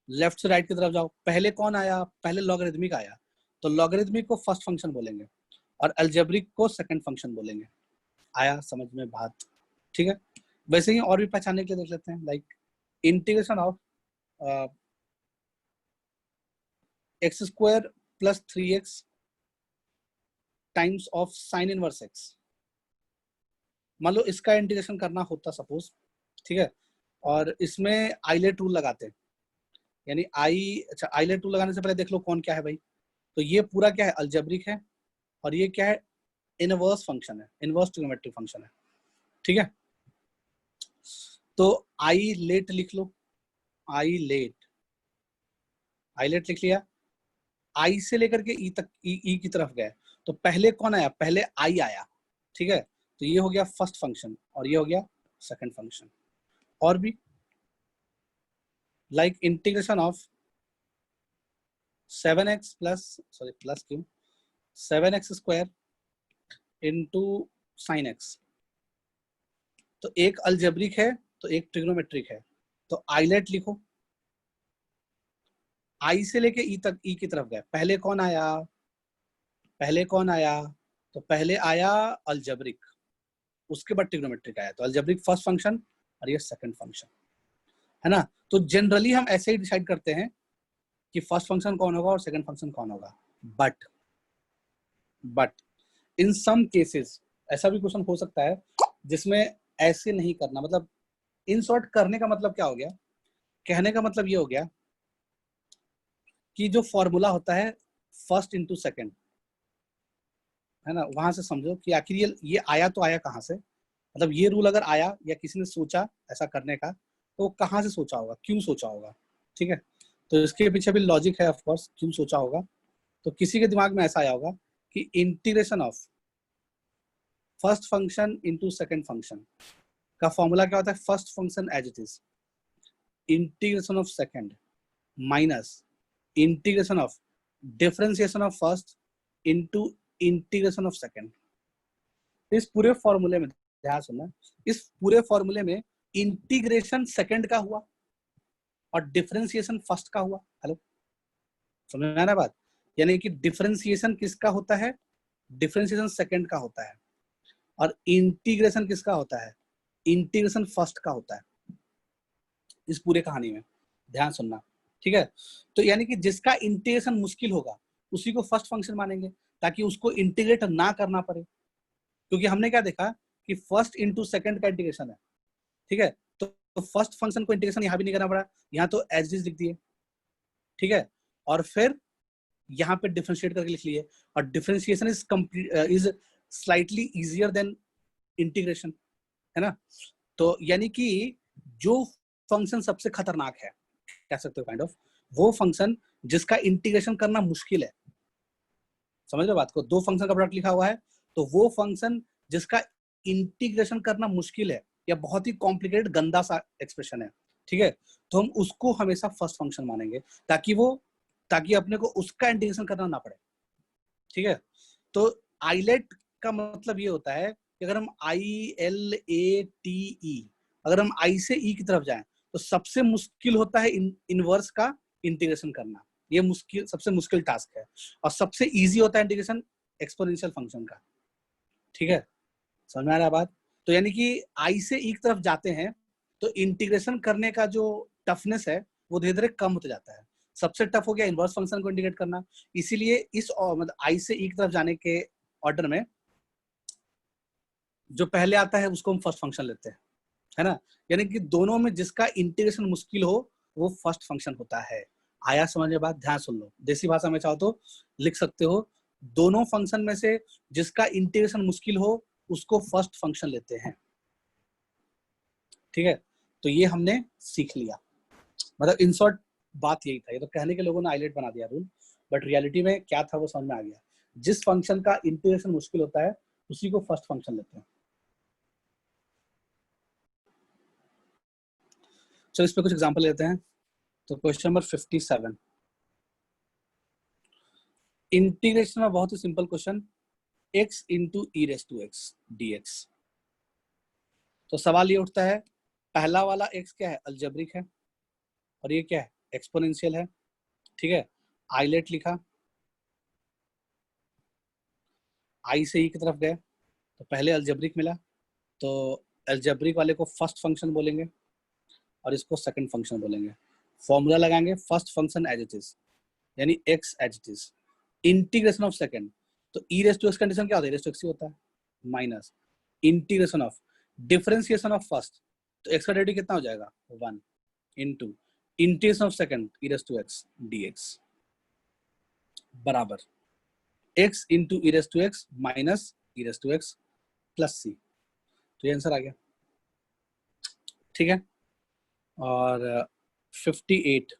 लेफ्ट से राइट की तरफ जाओ, पहले कौन आया, पहले लॉगरिथमिक आया, तो लॉगरिथमिक को फर्स्ट फंक्शन बोलेंगे और अलजेब्रिक को सेकंड फंक्शन बोलेंगे। आया समझ में बात, ठीक है। वैसे ही और भी पहचानने के लिए देख लेते हैं, like integration of x square plus 3x times of sine inverse x। मान लो इसका इंटीग्रेशन करना होता सपोज, ठीक है, और इसमें आइलेट रूल लगाते हैं, यानी अच्छा आइलेट रूल लगाने से पहले देख लो कौन क्या है भाई। तो ये पूरा क्या है, अलजेब्रिक है, और ये क्या है, इनवर्स फंक्शन है, इनवर्स ट्रिग्नोमेट्रिक फंक्शन है, ठीक है। तो आई लेट लिख लो, आई लेट, आइलेट लिख लिया। आई से लेकर के ई तक, ई की तरफ गए, तो पहले कौन आया, पहले आई आया, ठीक है। तो ये हो गया फर्स्ट फंक्शन और ये हो गया सेकंड फंक्शन। और भी like integration of 7x plus, sorry plus क्यों, 7x square into sine x. तो एक अलजेब्रिक है तो एक ट्रिग्नोमेट्रिक है, तो आइलेट लिखो। आई से लेके ई तक, ई की तरफ गए, पहले कौन आया, पहले कौन आया, तो पहले आया अलजेब्रिक, उसके बाद ट्रिग्नोमेट्रिक आया, तो अलजेब्रिक फर्स्ट फंक्शन और ये सेकंड फंक्शन, है ना। तो जनरली हम ऐसे ही डिसाइड करते हैं कि फर्स्ट फंक्शन कौन होगा और सेकंड फंक्शन कौन होगा, बट इन सम केसेस ऐसा भी क्वेश्चन हो सकता है जिसमें ऐसे नहीं करना, मतलब इन शॉर्ट करने का मतलब क्या हो गया, कहने का मतलब ये हो गया कि जो फॉर्मूला होता है फर्स्ट इंटू सेकेंड, है ना, वहां से समझो कि आखिर ये आया तो आया कहाँ से, मतलब ये रूल अगर आया या किसी ने सोचा ऐसा करने का, तो कहाँ से सोचा होगा, क्यों सोचा होगा, ठीक है। तो इसके पीछे भी लॉजिक है, ऑफ कोर्स क्यों सोचा होगा। तो किसी के दिमाग में ऐसा आया होगा कि integration of first function into second function का फॉर्मूला क्या होता है, first function as it is integration of second minus integration of differentiation of first into integration of second. इस पूरे फॉर्मूले में ध्यान सुनना, इस पूरे फॉर्मूले में इंटीग्रेशन सेकेंड का हुआ और डिफरेंशिएशन फर्स्ट का हुआ। हेलो, समझ में आ रहा बात, यानी कि डिफरेंशिएशन किसका होता है, डिफरेंशिएशन सेकेंड का होता है, और इंटीग्रेशन किसका होता है, इंटीग्रेशन फर्स्ट का होता है। इस पूरे कहानी में ध्यान सुनना, ठीक है। तो यानी कि जिसका इंटीग्रेशन मुश्किल होगा उसी को फर्स्ट फंक्शन मानेंगे, ताकि उसको इंटीग्रेट ना करना पड़े, क्योंकि हमने क्या देखा कि फर्स्ट इंटू सेकेंड का इंटीग्रेशन है, ठीक है। तो फर्स्ट फंक्शन को इंटीग्रेशन यहाँ भी नहीं करना पड़ा, यहाँ तो एज इज लिख दिए, ठीक है, और फिर यहाँ पे डिफरेंशिएट करके लिख लिए, और differentiation is slightly easier than integration, है ना। तो यानी कि जो फंक्शन सबसे खतरनाक है, कह सकते हो काइंड ऑफ, वो फंक्शन जिसका इंटीग्रेशन करना मुश्किल है, समझ रहे बात को, दो फंक्शन का प्रोडक्ट लिखा हुआ है, तो वो फंक्शन जिसका इंटीग्रेशन करना मुश्किल है या बहुत ही कॉम्प्लिकेटेड गंदा सा एक्सप्रेशन है, ठीक है, तो हम उसको हमेशा फर्स्ट फंक्शन मानेंगे, ताकि अपने को उसका इंटीग्रेशन करना ना पड़े, ठीक है। तो आइलेट का मतलब ये होता है कि अगर हम ILATE, अगर हम I से E की तरफ जाएं तो सबसे मुश्किल होता है इनवर्स का इंटीग्रेशन करना, ये मुश्किल, सबसे मुश्किल टास्क है, और सबसे इजी होता है इंटीग्रेशन एक्सपोनेंशियल फंक्शन का। ठीक है, समझ में आ रहा है बात? तो यानी कि I से E की तरफ जाते हैं तो इंटीग्रेशन करने का जो टफनेस है वो धीरे धीरे कम होता जाता है। सबसे टफ हो गया इनवर्स फंक्शन को इंटीग्रेट करना, इसीलिए इस मतलब I से E की तरफ जाने के ऑर्डर में जो पहले आता है उसको हम फर्स्ट फंक्शन लेते हैं, है ना। यानी कि दोनों में जिसका इंटीग्रेशन मुश्किल हो वो फर्स्ट फंक्शन होता है। आया समझ में बात? ध्यान सुन लो, देसी भाषा में चाहो तो लिख सकते हो, दोनों फंक्शन में से जिसका इंटीग्रेशन मुश्किल हो उसको फर्स्ट फंक्शन लेते हैं। ठीक है, तो ये हमने सीख लिया, मतलब इन शॉर्ट बात यही था। ये तो कहने के लोगों ने हाईलाइट बना दिया रूल, बट रियलिटी में क्या था वो समझ में आ गया। जिस फंक्शन का इंटीग्रेशन मुश्किल होता है उसी को फर्स्ट फंक्शन लेते हैं। चलो इस पे कुछ एग्जांपल लेते हैं। तो क्वेश्चन नंबर 57, इंटीग्रेशन में बहुत ही simple question, x into e raise to x dx। तो सवाल ये उठता है, पहला वाला x क्या है? अलजेब्रिक है, और ये क्या है? एक्सपोनेंशियल है। ठीक है, आइलेट लिखा, आई से ई की तरफ गए तो पहले अलजेब्रिक मिला, तो अलजेब्रिक वाले को फर्स्ट फंक्शन बोलेंगे और इसको सेकंड फंक्शन बोलेंगे। फॉर्मूला लगाएंगे first function as it is, यानी x as it is, integration of second, तो e raise to x condition क्या होता है? रेस टू एक्स ही होता है, minus integration of differentiation of first, तो एक्स का डेरिवेटिव कितना हो जाएगा? 1 into integration of second e raise to x dx बराबर x into e raise to x minus e raise to x plus सी। तो ये आंसर आ गया। ठीक है, और 58,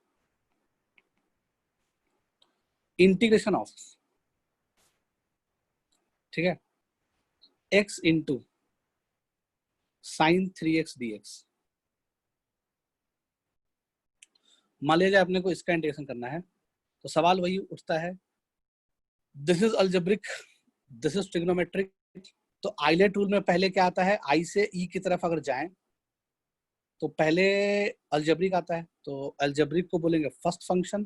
इंटीग्रेशन ऑफ, ठीक है, x into sine 3x dx। मान लीजिए अपने को इसका इंटीग्रेशन करना है, तो सवाल वही उठता है, this is algebraic, this is trigonometric. तो आइलेट रूल में पहले क्या आता है? आई से ई की तरफ अगर जाएं तो पहले अलजेब्रिक आता है, तो अलजेब्रिक को बोलेंगे फर्स्ट फंक्शन,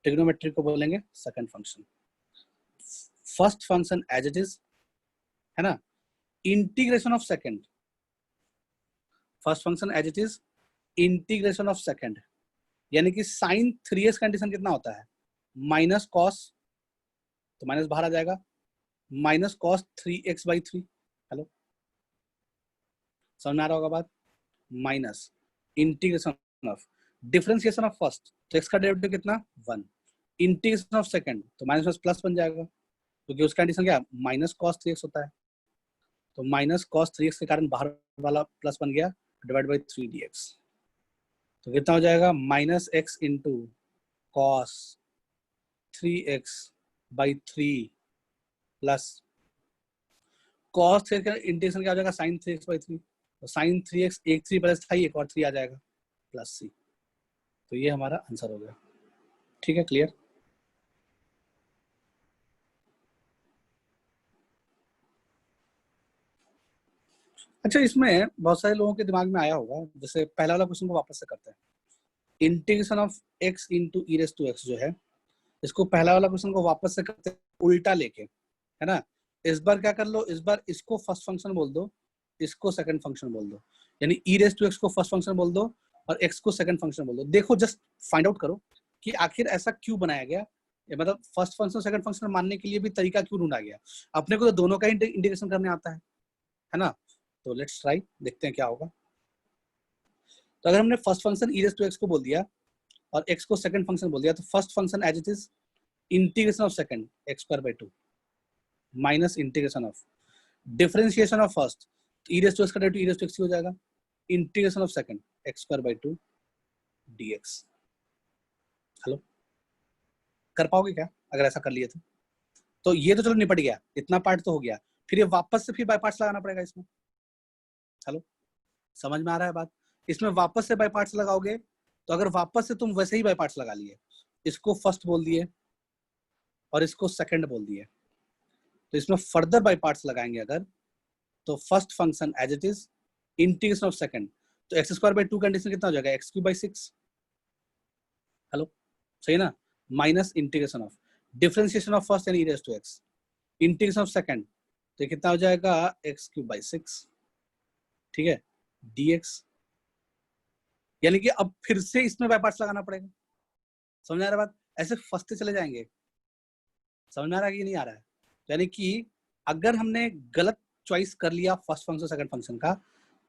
ट्रिग्नोमेट्रिक को बोलेंगे second function. First function as it is, है ना, integration of second, first function as it is, integration of second, यानी कि साइन 3x कंडीशन कितना होता है? माइनस कॉस, तो माइनस बाहर आ जाएगा, माइनस कॉस 3x/3। हेलो, समझ में आ रहा होगा बात? Minus integration of differentiation of first, तो x का डेरिवेटिव कितना? 1, इंटीग्रेशन ऑफ सेकंड, तो माइनस प्लस बन जाएगा, क्योंकि उसका कंडीशन क्या? माइनस कॉस 3x होता है, तो माइनस कॉस 3x के कारण बाहर वाला प्लस बन गया, डिवाइड बाई 3 dx। तो कितना हो जाएगा? Minus x into cos 3x/3 plus cos 3 का इंटीग्रेशन क्या हो जाएगा? साइन 3x/3, तो साइन 3x, एक 3 प्लस था, एक और 3 आ जाएगा, प्लस सी। तो ये हमारा आंसर हो गया। ठीक है, क्लियर? अच्छा, इसमें बहुत सारे लोगों के दिमाग में आया होगा, जैसे पहला वाला क्वेश्चन को वापस से करते हैं, integration of x into e raise to x जो है, इसको पहला वाला क्वेश्चन को वापस से करते हैं उल्टा लेके, है ना। इस बार क्या कर लो, इस बार इसको फर्स्ट फंक्शन बोल दो, इसको सेकंड फंक्शन बोल दो, यानी ई रेस टू एक्स को फर्स्ट फंक्शन बोल दो और एक्स को सेकंड फंक्शन बोल दो। देखो, जस्ट फाइंड आउट करो कि आखिर ऐसा क्यों बनाया गया, मतलब फर्स्ट फंक्शन सेकंड फंक्शन मानने के लिए भी तरीका क्यों ढूंढा गया। अपने को तो दोनों का इंटीग्रेशन करने आता है ना। तो लेट्स ट्राई, देखते हैं क्या होगा। तो अगर हमने first function e raise to x को बोल दिया और एक्स को सेकंड फंक्शन बोल दिया, तो first function as it is integration of second x²/2 minus integration of differentiation of first, e raise to x का derivative e raise to x हो जाएगा, integration of second x²/2 dx। Hello, कर पाओगे क्या अगर ऐसा कर लिए तो ये तो चलो निपट गया, इतना पार्ट तो हो गया, फिर ये वापस से फिर बाय पार्ट्स लगाना पड़ेगा इसमें। हेलो, समझ में आ रहा है बात? इसमें वापस से बाय पार्ट्स लगाओगे, तो अगर वापस से तुम वैसे ही बाय पार्ट्स लगा लिए, इसको फर्स्ट बोल दिए और इसको सेकंड बोल दिए, तो इसमें फर्दर बाय पार्ट्स लगाएंगे अगर, तो first function as it is, integration of second, तो एक्स स्क्वायर बाई 2 कंडीशन कितना हो जाएगा, एक्स क्यूब बाई 6, हेलो सही ना, minus integration of differentiation of first यानी e raise to x, integration of second, तो कितना हो जाएगा एक्स क्यूब बाई 6, ठीक है, dx, यानी कि अब फिर से इसमें बाय पार्ट्स लगाना पड़ेगा। समझ आ रहा है बात, ऐसे फंसते चले जाएंगे, समझ में आ रहा है कि नहीं आ रहा है। यानी कि अगर हमने गलत चॉइस कर लिया फर्स्ट फंक्शन सेकंड फंक्शन का,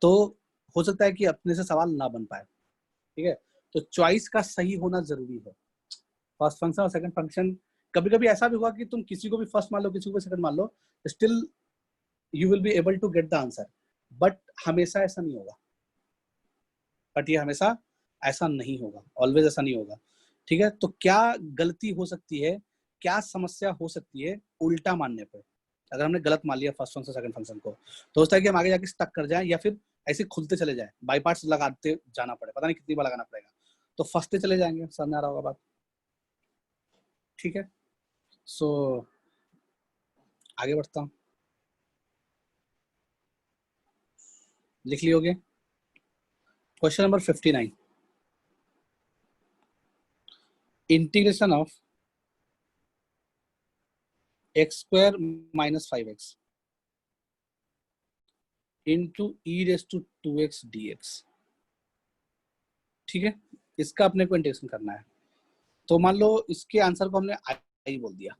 तो हो सकता है कि अपने से सवाल ना बन पाए, ठीक है। तो चॉइस का सही होना जरूरी है, फर्स्ट फंक्शन और सेकंड फंक्शन। कभी कभी ऐसा भी हुआ कि तुम किसी को भी फर्स्ट मान लो, किसी को भी सेकंड मान लो, still you will be able to get the answer, but हमेशा ऐसा नहीं होगा, बट ये हमेशा ऐसा नहीं होगा, ऑलवेज ऐसा नहीं होगा, ठीक है। तो क्या गलती हो सकती है, क्या समस्या हो सकती है उल्टा मानने पर, अगर हमने गलत मान लिया फर्स्ट फंक्शन सेकंड फंक्शन को, तो होता है कि हम आगे जाके स्टक कर जाएं या फिर ऐसे खुलते चले जाएं, बाई पार्ट्स लगाते जाना पड़े, पता नहीं कितनी बार लगाना पड़ेगा, तो फंसते चले जाएंगे। समझ आ रहा होगा बात, ठीक है। सो आगे बढ़ता हूँ, लिख लियोगे question number 59, integration of x square minus 5x into e raise to 2x dx, ठीक है। इसका अपने को इंटीग्रेशन करना है, तो मान लो इसके आंसर को हमने आई बोल दिया,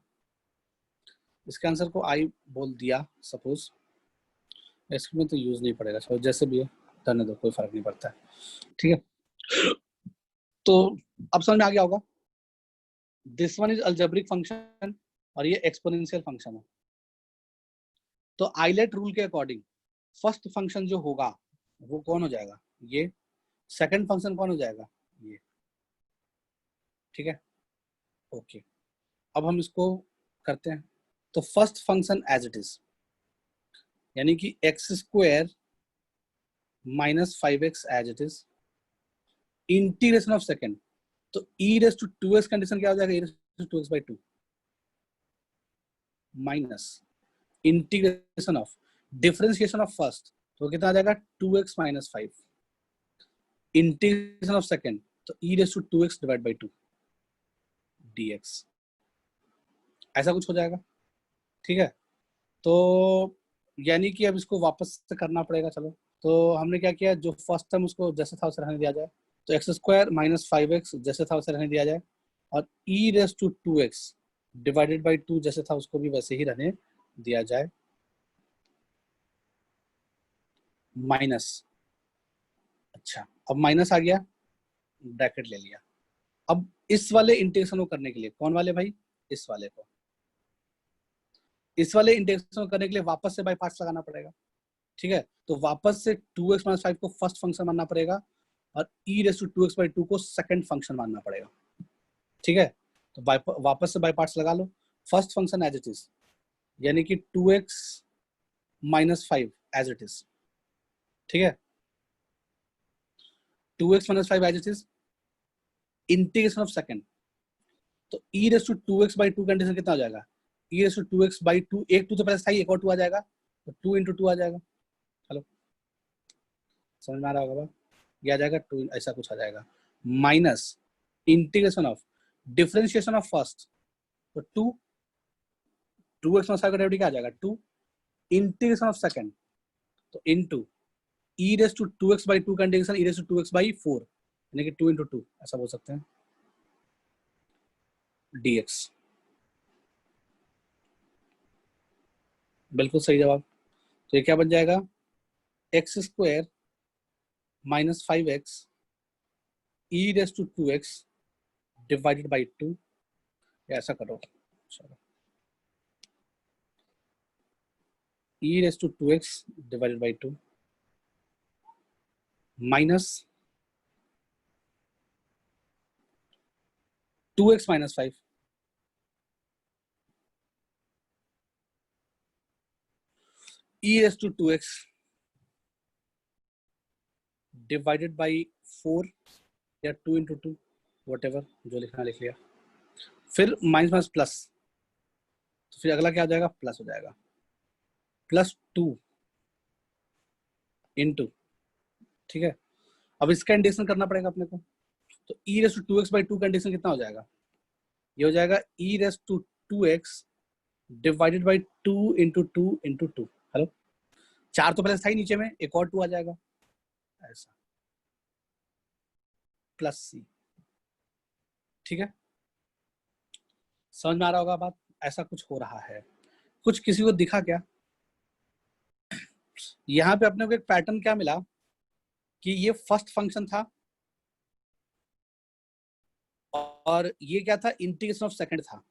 इसके आंसर को आई बोल दिया सपोज, इसमें तो यूज नहीं पड़ेगा, सो जैसे भी है करने दो, कोई फर्क नहीं पड़ता है, ठीक है। तो अब समझ में आ गया होगा, this one is algebraic function और ये एक्सपोनेंशियल फंक्शन है। तो आइलेट रूल के अकॉर्डिंग फर्स्ट फंक्शन जो होगा वो कौन हो जाएगा, ये, सेकंड फंक्शन कौन हो जाएगा, ये, ठीक है, ओके। अब हम इसको करते हैं, तो first function as it is, यानी कि x square minus 5x as it is, integration of second, तो e raise to 2x condition क्या हो जाएगा, e raise to 2x by 2 minus integration of differentiation of first, तो कितना आ जाएगा 2x minus 5, integration of second, तो e raise to 2x divide by 2 dx, ऐसा कुछ हो जाएगा, ठीक है। तो यानी कि अब इसको वापस से करना पड़ेगा, चलो। तो हमने क्या किया, जो फर्स्ट टर्म उसको जैसे था वैसे रहने दिया जाए, तो एक्स स्क्वायर माइनस 5x जैसे था वैसे रहने दिया जाए, और e raise to 2x divided by 2 जैसे था उसको भी वैसे ही रहने दिया जाए, माइनस, अच्छा अब माइनस आ गया, ब्रैकेट ले लिया। अब इस वाले इंटीग्रेशन को करने के लिए, कौन वाले भाई, इस वाले को, इस वाले इंटीग्रेशन को करने के लिए वापस से बाय पार्ट्स लगाना पड़ेगा, ठीक है। तो वापस से 2x माइनस 5 को फर्स्ट फंक्शन मानना पड़ेगा और e raise to 2x by 2 को सेकंड फंक्शन मानना पड़ेगा, ठीक है। तो वापस से बाय पार्ट्स लगा लो, first function as it is, यानी कि 2x minus 5 as it is, ठीक है, 2x minus 5 as it is, integration of second, तो e raise to 2x by 2 condition कितना हो जाएगा, e raise to 2x by 2, एक 2 तो पहले था ही, एक और 2 आ जाएगा, तो 2 इंटू 2 आ जाएगा, चलो समझ में आ रहा होगा, ये आ जाएगा 2, ऐसा कुछ आ जाएगा, minus integration of differentiation of first, तो 2x माइनस 5 का डेरिवेटिव क्या आ जाएगा 2, इंटीग्रेशन ऑफ सेकंड, तो into e raise to 2x by 2 का integration e raise to 2x by 4, यानी कि 2 इंटू 2 ऐसा बोल सकते हैं, dx, बिल्कुल सही जवाब। तो ये क्या बन जाएगा, x square minus 5x e raise to 2x divided by 2, ऐसा करो, चलो, e raise to 2x divided by 2 minus 2x minus 5 e raise to 2x divided by 4 या 2 इंटू 2, वट एवर जो लिखना लिख लिया, फिर माइनस माइनस प्लस, फिर अगला क्या हो जाएगा, प्लस हो जाएगा, +2 इंटू, ठीक है। अब इसका इंटीग्रेशन करना पड़ेगा अपने को, तो e⁻²x/2 कंडीशन कितना हो जाएगा, ये हो जाएगा e⁻²x divided by 2 into 2 into 2। Hello, 4 तो पहले था ही नीचे में, एक और 2 आ जाएगा ऐसा, प्लस सी, ठीक है। समझ में आ रहा होगा बात, ऐसा कुछ हो रहा है। कुछ किसी को दिखा क्या? यहाँ पे अपने को एक पैटर्न क्या मिला कि ये फर्स्ट फंक्शन था और ये क्या था, इंटीग्रेशन ऑफ सेकंड था।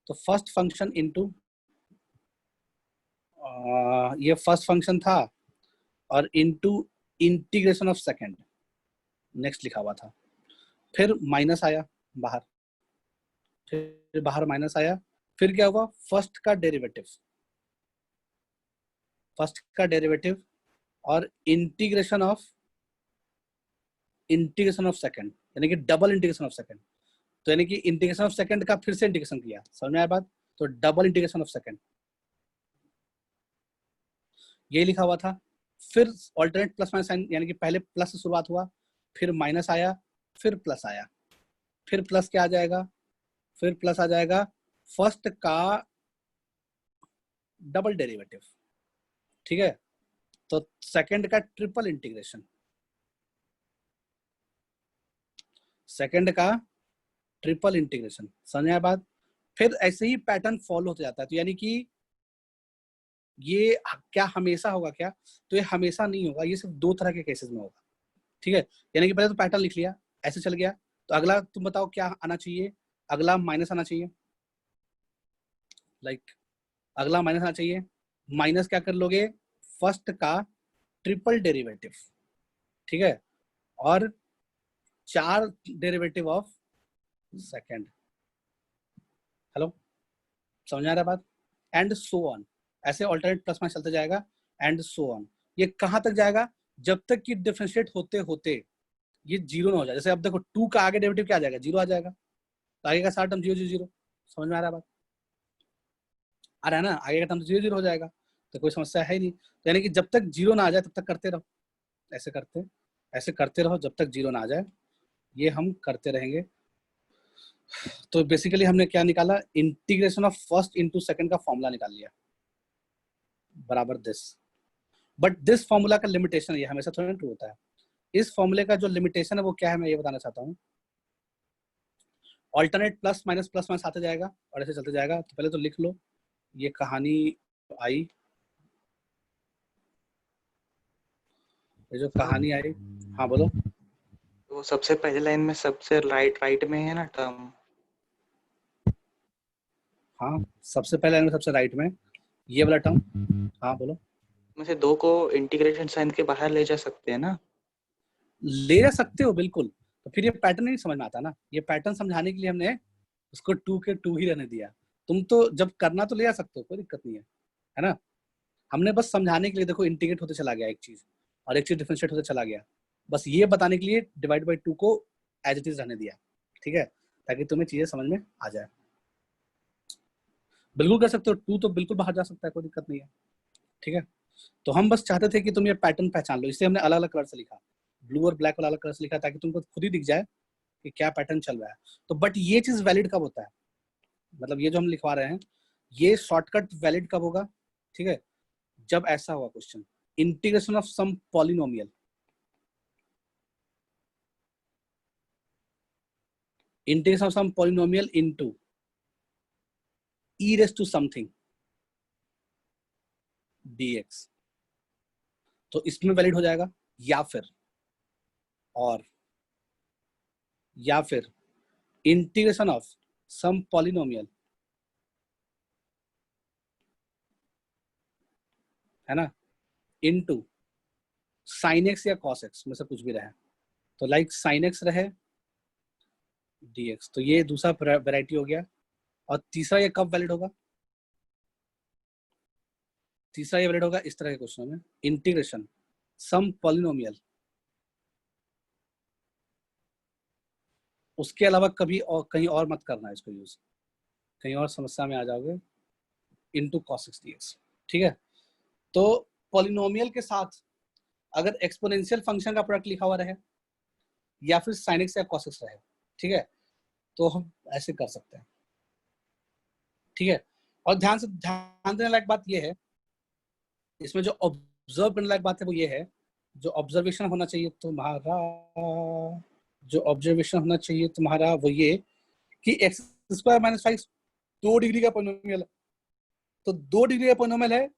तो फर्स्ट फंक्शन इनटू ये फर्स्ट फंक्शन था और into integration of second next लिखा हुआ था। फिर माइनस आया बाहर, फिर बाहर माइनस आया, फिर क्या हुआ, फर्स्ट का डेरिवेटिव और इंटीग्रेशन ऑफ सेकंड, यानी कि डबल इंटीग्रेशन ऑफ सेकंड। तो यानी कि इंटीग्रेशन ऑफ सेकंड का फिर से इंटीग्रेशन किया, समझ में आया बात? तो डबल इंटीग्रेशन ऑफ सेकंड ये लिखा हुआ था। फिर ऑल्टरनेट प्लस माइनस साइन, यानी कि पहले प्लस से शुरुआत हुआ, फिर माइनस आया, फिर प्लस आया, फिर प्लस क्या आ जाएगा, फिर प्लस आ जाएगा फर्स्ट का डबल डेरिवेटिव, ठीक है। तो सेकंड का ट्रिपल इंटीग्रेशन, सेकंड का ट्रिपल इंटीग्रेशन, समझ आया बात? फिर ऐसे ही पैटर्न फॉलो होता जाता है। तो यानी कि ये क्या हमेशा होगा क्या? तो ये हमेशा नहीं होगा, ये सिर्फ 2 तरह के केसेस में होगा, ठीक है। यानी कि पहले तो पैटर्न लिख लिया, ऐसे चल गया, तो अगला तुम बताओ क्या आना चाहिए, अगला माइनस आना चाहिए, लाइक अगला माइनस आना चाहिए। माइनस क्या कर लोगे, फर्स्ट का ट्रिपल डेरिवेटिव, ठीक है, और 4 डेरिवेटिव ऑफ सेकंड। हेलो, समझ आ रहा है बात? एंड सो ऑन, ऐसे ऑल्टरनेट प्लस माइनस चलते जाएगा, एंड सो ऑन। ये कहां तक जाएगा, जब तक कि डिफरेंशिएट होते होते ये 0 ना हो जाए। जैसे अब देखो 2 का आगे डेरिवेटिव क्या आ जाएगा, 0 आ जाएगा, तो आगे का सारा टर्म 0 0 0। समझ में आ रहा है बात? आ रहा है ना, आगे का टर्म 0 0 हो जाएगा, तो कोई समस्या है ही नहीं। तो यानी कि जब तक 0 ना आ जाए तब तक करते रहो, ऐसे करते रहो जब तक 0 ना आ जाए, ये हम करते रहेंगे। तो बेसिकली हमने क्या निकाला, integration of first into second का फॉर्मूला निकाल लिया, बराबर दिस। बट दिस फॉर्मूला का लिमिटेशन, ये हमेशा थोड़ा ट्रू होता है। इस फॉर्मूले का जो लिमिटेशन है वो क्या है, मैं ये बताना चाहता हूँ। ऑल्टरनेट प्लस माइनस आते जाएगा और ऐसे चलते जाएगा। तो पहले तो लिख लो ये कहानी आई, ये जो कहानी आई, हाँ बोलो। वो सबसे पहले लाइन में सबसे राइट में है ना टर्म? हाँ, सबसे पहले में सबसे राइट में ये वाला टर्म, हाँ बोलो। में से 2 को इंटीग्रेशन साइन के बाहर ले जा सकते हैं ना? ले जा सकते हो बिल्कुल, तो फिर ये पैटर्न नहीं समझ में आता ना। ये पैटर्न समझाने के लिए हमने उसको 2 के 2 ही रहने दिया। तुम तो जब करना तो ले जा सकते हो, कोई दिक्कत नहीं है ना। हमने बस समझाने के लिए, देखो इंटीग्रेट होते चला गया एक चीज और एक चीज डिफरेंशिएट होते चला गया, बस ये बताने के लिए डिवाइड बाई 2 को एज इट इज रहने दिया, ठीक है, ताकि तुम्हें चीजें समझ में आ जाए। बिल्कुल कर सकते हो, 2 तो बिल्कुल बाहर जा सकता है, कोई दिक्कत नहीं है, ठीक है। तो हम बस चाहते थे कि तुम ये पैटर्न पहचान लो, इसलिए हमने अलग अलग कलर से लिखा, ब्लू और ब्लैक वाला अलग कलर से लिखा, ताकि तुमको खुद ही दिख जाए कि क्या पैटर्न चल रहा है। तो बट ये चीज वैलिड कब होता है, मतलब ये जो हम लिखवा रहे हैं ये शॉर्टकट वैलिड कब होगा, ठीक है, जब ऐसा हुआ question, integration of some polynomial, integration of some polynomial into e raise to something dx, तो इसमें वैलिड हो जाएगा। और या फिर इंटीग्रेशन ऑफ सम पॉलिनोमियल, है ना, इनटू साइन एक्स या कॉस एक्स में से कुछ भी रहे, तो लाइक साइन एक्स रहे dx, तो ये दूसरा वैरायटी हो गया। और तीसरा ये कब वैलिड होगा, तीसरा ये वैलिड होगा इस तरह के क्वेश्चन में, इंटीग्रेशन सम पॉलिनोमियल, उसके अलावा कभी और कहीं और मत करना इसको यूज, कहीं और समस्या में आ जाओगे। Into cos 6dx। ठीक है, तो पॉलिनोमियल के साथ अगर एक्सपोनेंशियल फंक्शन का प्रोडक्ट लिखा हुआ रहे या फिर sin x या cos x रहे, ठीक है, तो हम ऐसे कर सकते हैं। ठीक है, और ध्यान देने लायक बात यह है, इसमें जो ऑब्जर्व करने लायक बात है वो ये है, जो ऑब्जर्वेशन होना चाहिए तुम्हारा वो ये कि x स्क्वायर माइनस 5 2 डिग्री का पोलिनोमियल है। तो 2 डिग्री का पोलिनोमियल है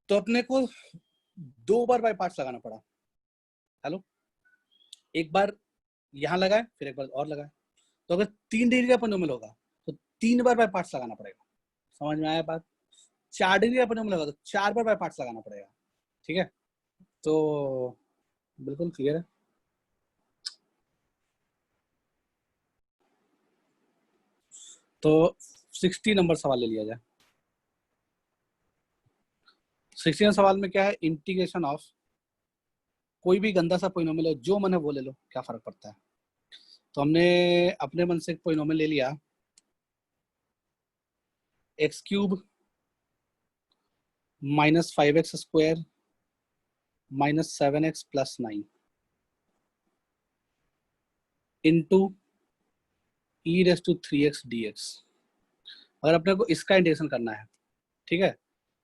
तो अपने को 2 बार बाय पार्ट्स लगाना पड़ा। हेलो, एक बार यहाँ लगाए फिर एक बार और लगाए, तो अगर 3 डिग्री का पोलिनोमियल होगा तो 3 बार बाय पार्ट्स लगाना पड़ेगा। समझ में आया बात? 4 डिग्री का पोलिनोमियल होगा तो 4 बार बाय पार्ट्स लगाना पड़ेगा। ठीक है, तो बिल्कुल क्लियर है। तो 60 नंबर सवाल ले लिया जाए। 60 सवाल में क्या है, इंटीग्रेशन ऑफ कोई भी गंदा सा पोलिनोमियल है, जो मन है वो ले लो, क्या फर्क पड़ता है। तो हमने अपने मन से एक पोलिनोमियल ले लिया, x cube minus 5x square minus 7x plus 9 into e raise to 3x dx। अगर अपने को इसका इंटीग्रेशन करना है, ठीक है,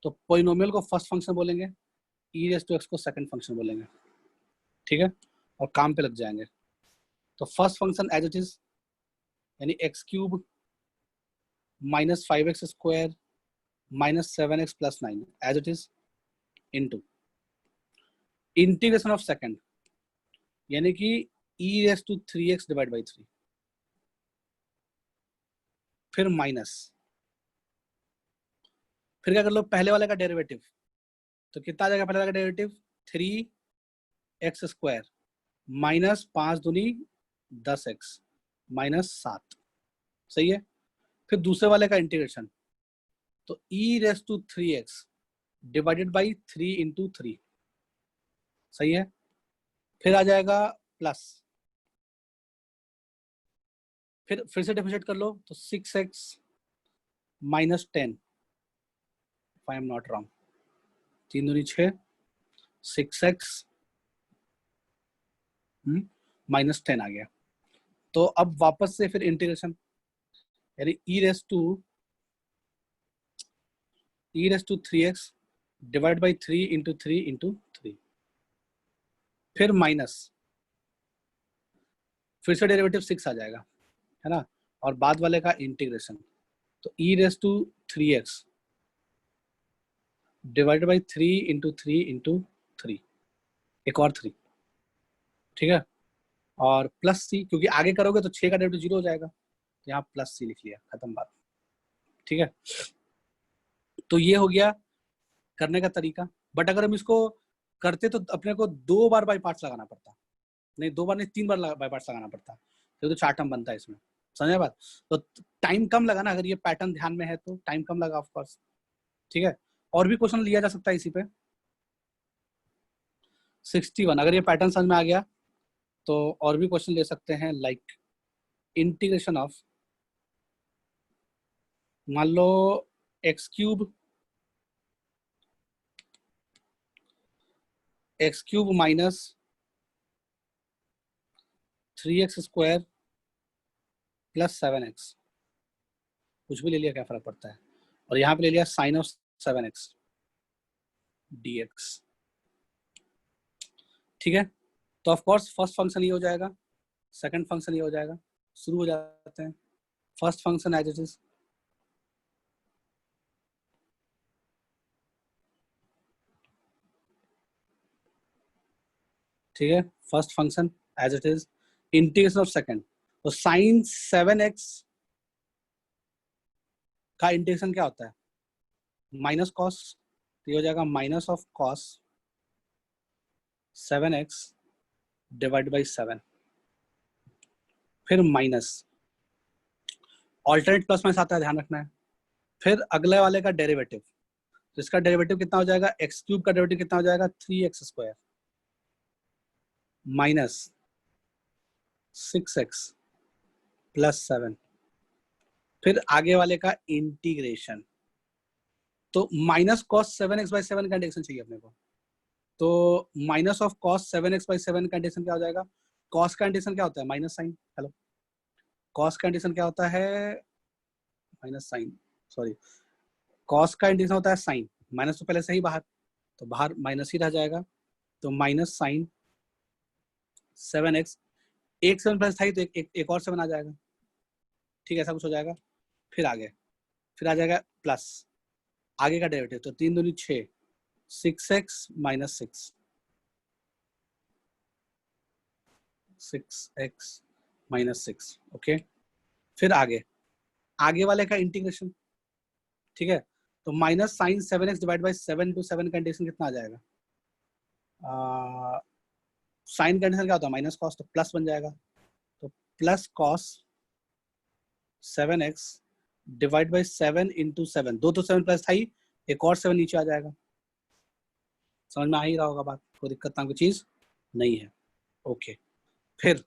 तो पोलिनोमियल को फर्स्ट फंक्शन बोलेंगे, ई रेस टू एक्स को सेकंड फंक्शन बोलेंगे। ठीक है, और काम पे लग जाएंगे। तो first function as it is, यानी x cube minus 5x square minus 7x plus 9 as it is into integration of second, यानी कि e raise to 3x divide by 3, फिर माइनस, फिर क्या कर लो, पहले वाले का डेरिवेटिव। तो कितना आ जाएगा पहले वाले का डेरिवेटिव, 3x स्क्वायर माइनस 5 दूनी 10x माइनस 7। सही है, फिर दूसरे वाले का इंटीग्रेशन, तो e raise to 3x divided by 3 into 3। सही है, फिर आ जाएगा प्लस, फिर से डिफरेंशिएट कर लो, तो 6x minus 10, if I am not wrong, 3 दूनी 6, 6x माइनस 10 आ गया। तो अब वापस से फिर इंटीग्रेशन, यानी e raise to 3x divide by 3 into 3 into 3, फिर माइनस, फिर से डेरिवेटिव 6 आ जाएगा, है ना, और बाद वाले का इंटीग्रेशन, तो e raise to 3x divide by 3 into 3 into 3, एक और 3। ठीक है, और प्लस सी, क्योंकि आगे करोगे तो 6 का डेरिवेटिव 0 हो जाएगा, तो यहाँ प्लस सी लिख लिया, खत्म बात। ठीक है, तो ये हो गया करने का तरीका। बट अगर हम इसको करते तो अपने को 2 बार बाई पार्ट्स लगाना पड़ता, नहीं 2 बार नहीं 3 बार बाई पार्ट्स लगाना पड़ता, तो 4 टर्म बनता है इसमें। समझे बात? तो टाइम कम लगा ना, अगर ये पैटर्न ध्यान में है तो टाइम कम लगा ऑफ कोर्स। ठीक है, और भी क्वेश्चन लिया जा सकता है इसी पे। 61, अगर ये पैटर्न समझ में आ गया तो और भी क्वेश्चन ले सकते हैं, लाइक इंटीग्रेशन ऑफ, मान लो x cube minus 3x square plus 7x, कुछ भी ले लिया क्या फर्क पड़ता है, और यहाँ पे ले लिया साइन ऑफ 7x dx। ठीक है, तो ऑफ कोर्स फर्स्ट फंक्शन ये हो जाएगा, सेकंड फंक्शन ये हो जाएगा, शुरू हो जाते हैं। First function as it is, ठीक है, first function as it is, integration of second, तो साइन 7x का इंटीग्रेशन क्या होता है, माइनस कॉस, तो ये हो जाएगा minus of cos 7x divide by 7, फिर माइनस, ऑल्टरनेट प्लस माइनस आता है, ध्यान रखना है। फिर अगले वाले का डेरिवेटिव, तो इसका डेरिवेटिव कितना हो जाएगा, एक्स क्यूब का डेरिवेटिव कितना हो जाएगा, 3x square minus 6x plus 7, फिर आगे वाले का इंटीग्रेशन, तो माइनस कॉस 7x बाई 7 का इंटीग्रेशन चाहिए अपने को। तो minus of cos 7x by 7 का इंटीग्रेशन क्या हो जाएगा? कॉस का इंटीग्रेशन क्या होता है? Minus sine. हेलो, कॉस का इंटीग्रेशन क्या होता है? माइनस साइन, सॉरी, कॉस का इंटीग्रेशन होता है साइन। माइनस तो पहले से ही बाहर, तो बाहर माइनस ही रह जाएगा। तो माइनस साइन 7x, एक 7 प्लस था ही तो एक और 7 आ जाएगा। ठीक है, ऐसा कुछ हो जाएगा। फिर आगे, फिर आ जाएगा प्लस आगे का डेरिवेटिव, तो 3 दूनी 6, 6x minus 6x minus 6। Okay, फिर आगे, आगे वाले का इंटीग्रेशन। ठीक है, तो minus sine 7x divide by 7 to 7 का इंटीग्रेशन कितना आ जाएगा? साइन का इंटीग्रेशन क्या होता है? माइनस कॉस, तो प्लस बन जाएगा। तो plus cos 7x divide by 7 into 7, दो तो 7 प्लस था ही, एक और 7 नीचे आ जाएगा। समझ में आ ही रहा होगा बात, कोई दिक्कत नाम की चीज नहीं है। ओके, फिर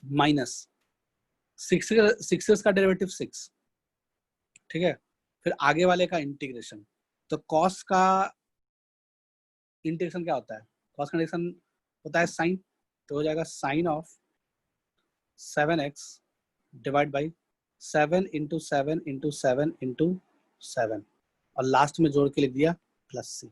माइनस 6 का डेरिवेटिव 6। ठीक है, फिर आगे वाले का इंटीग्रेशन। तो कॉस का इंटीग्रेशन क्या होता है? कॉस का इंटीग्रेशन होता है साइन, तो हो जाएगा sine of 7x divide by 7 into 7 into 7 into 7, और लास्ट में जोड़ के लिख दिया प्लस c।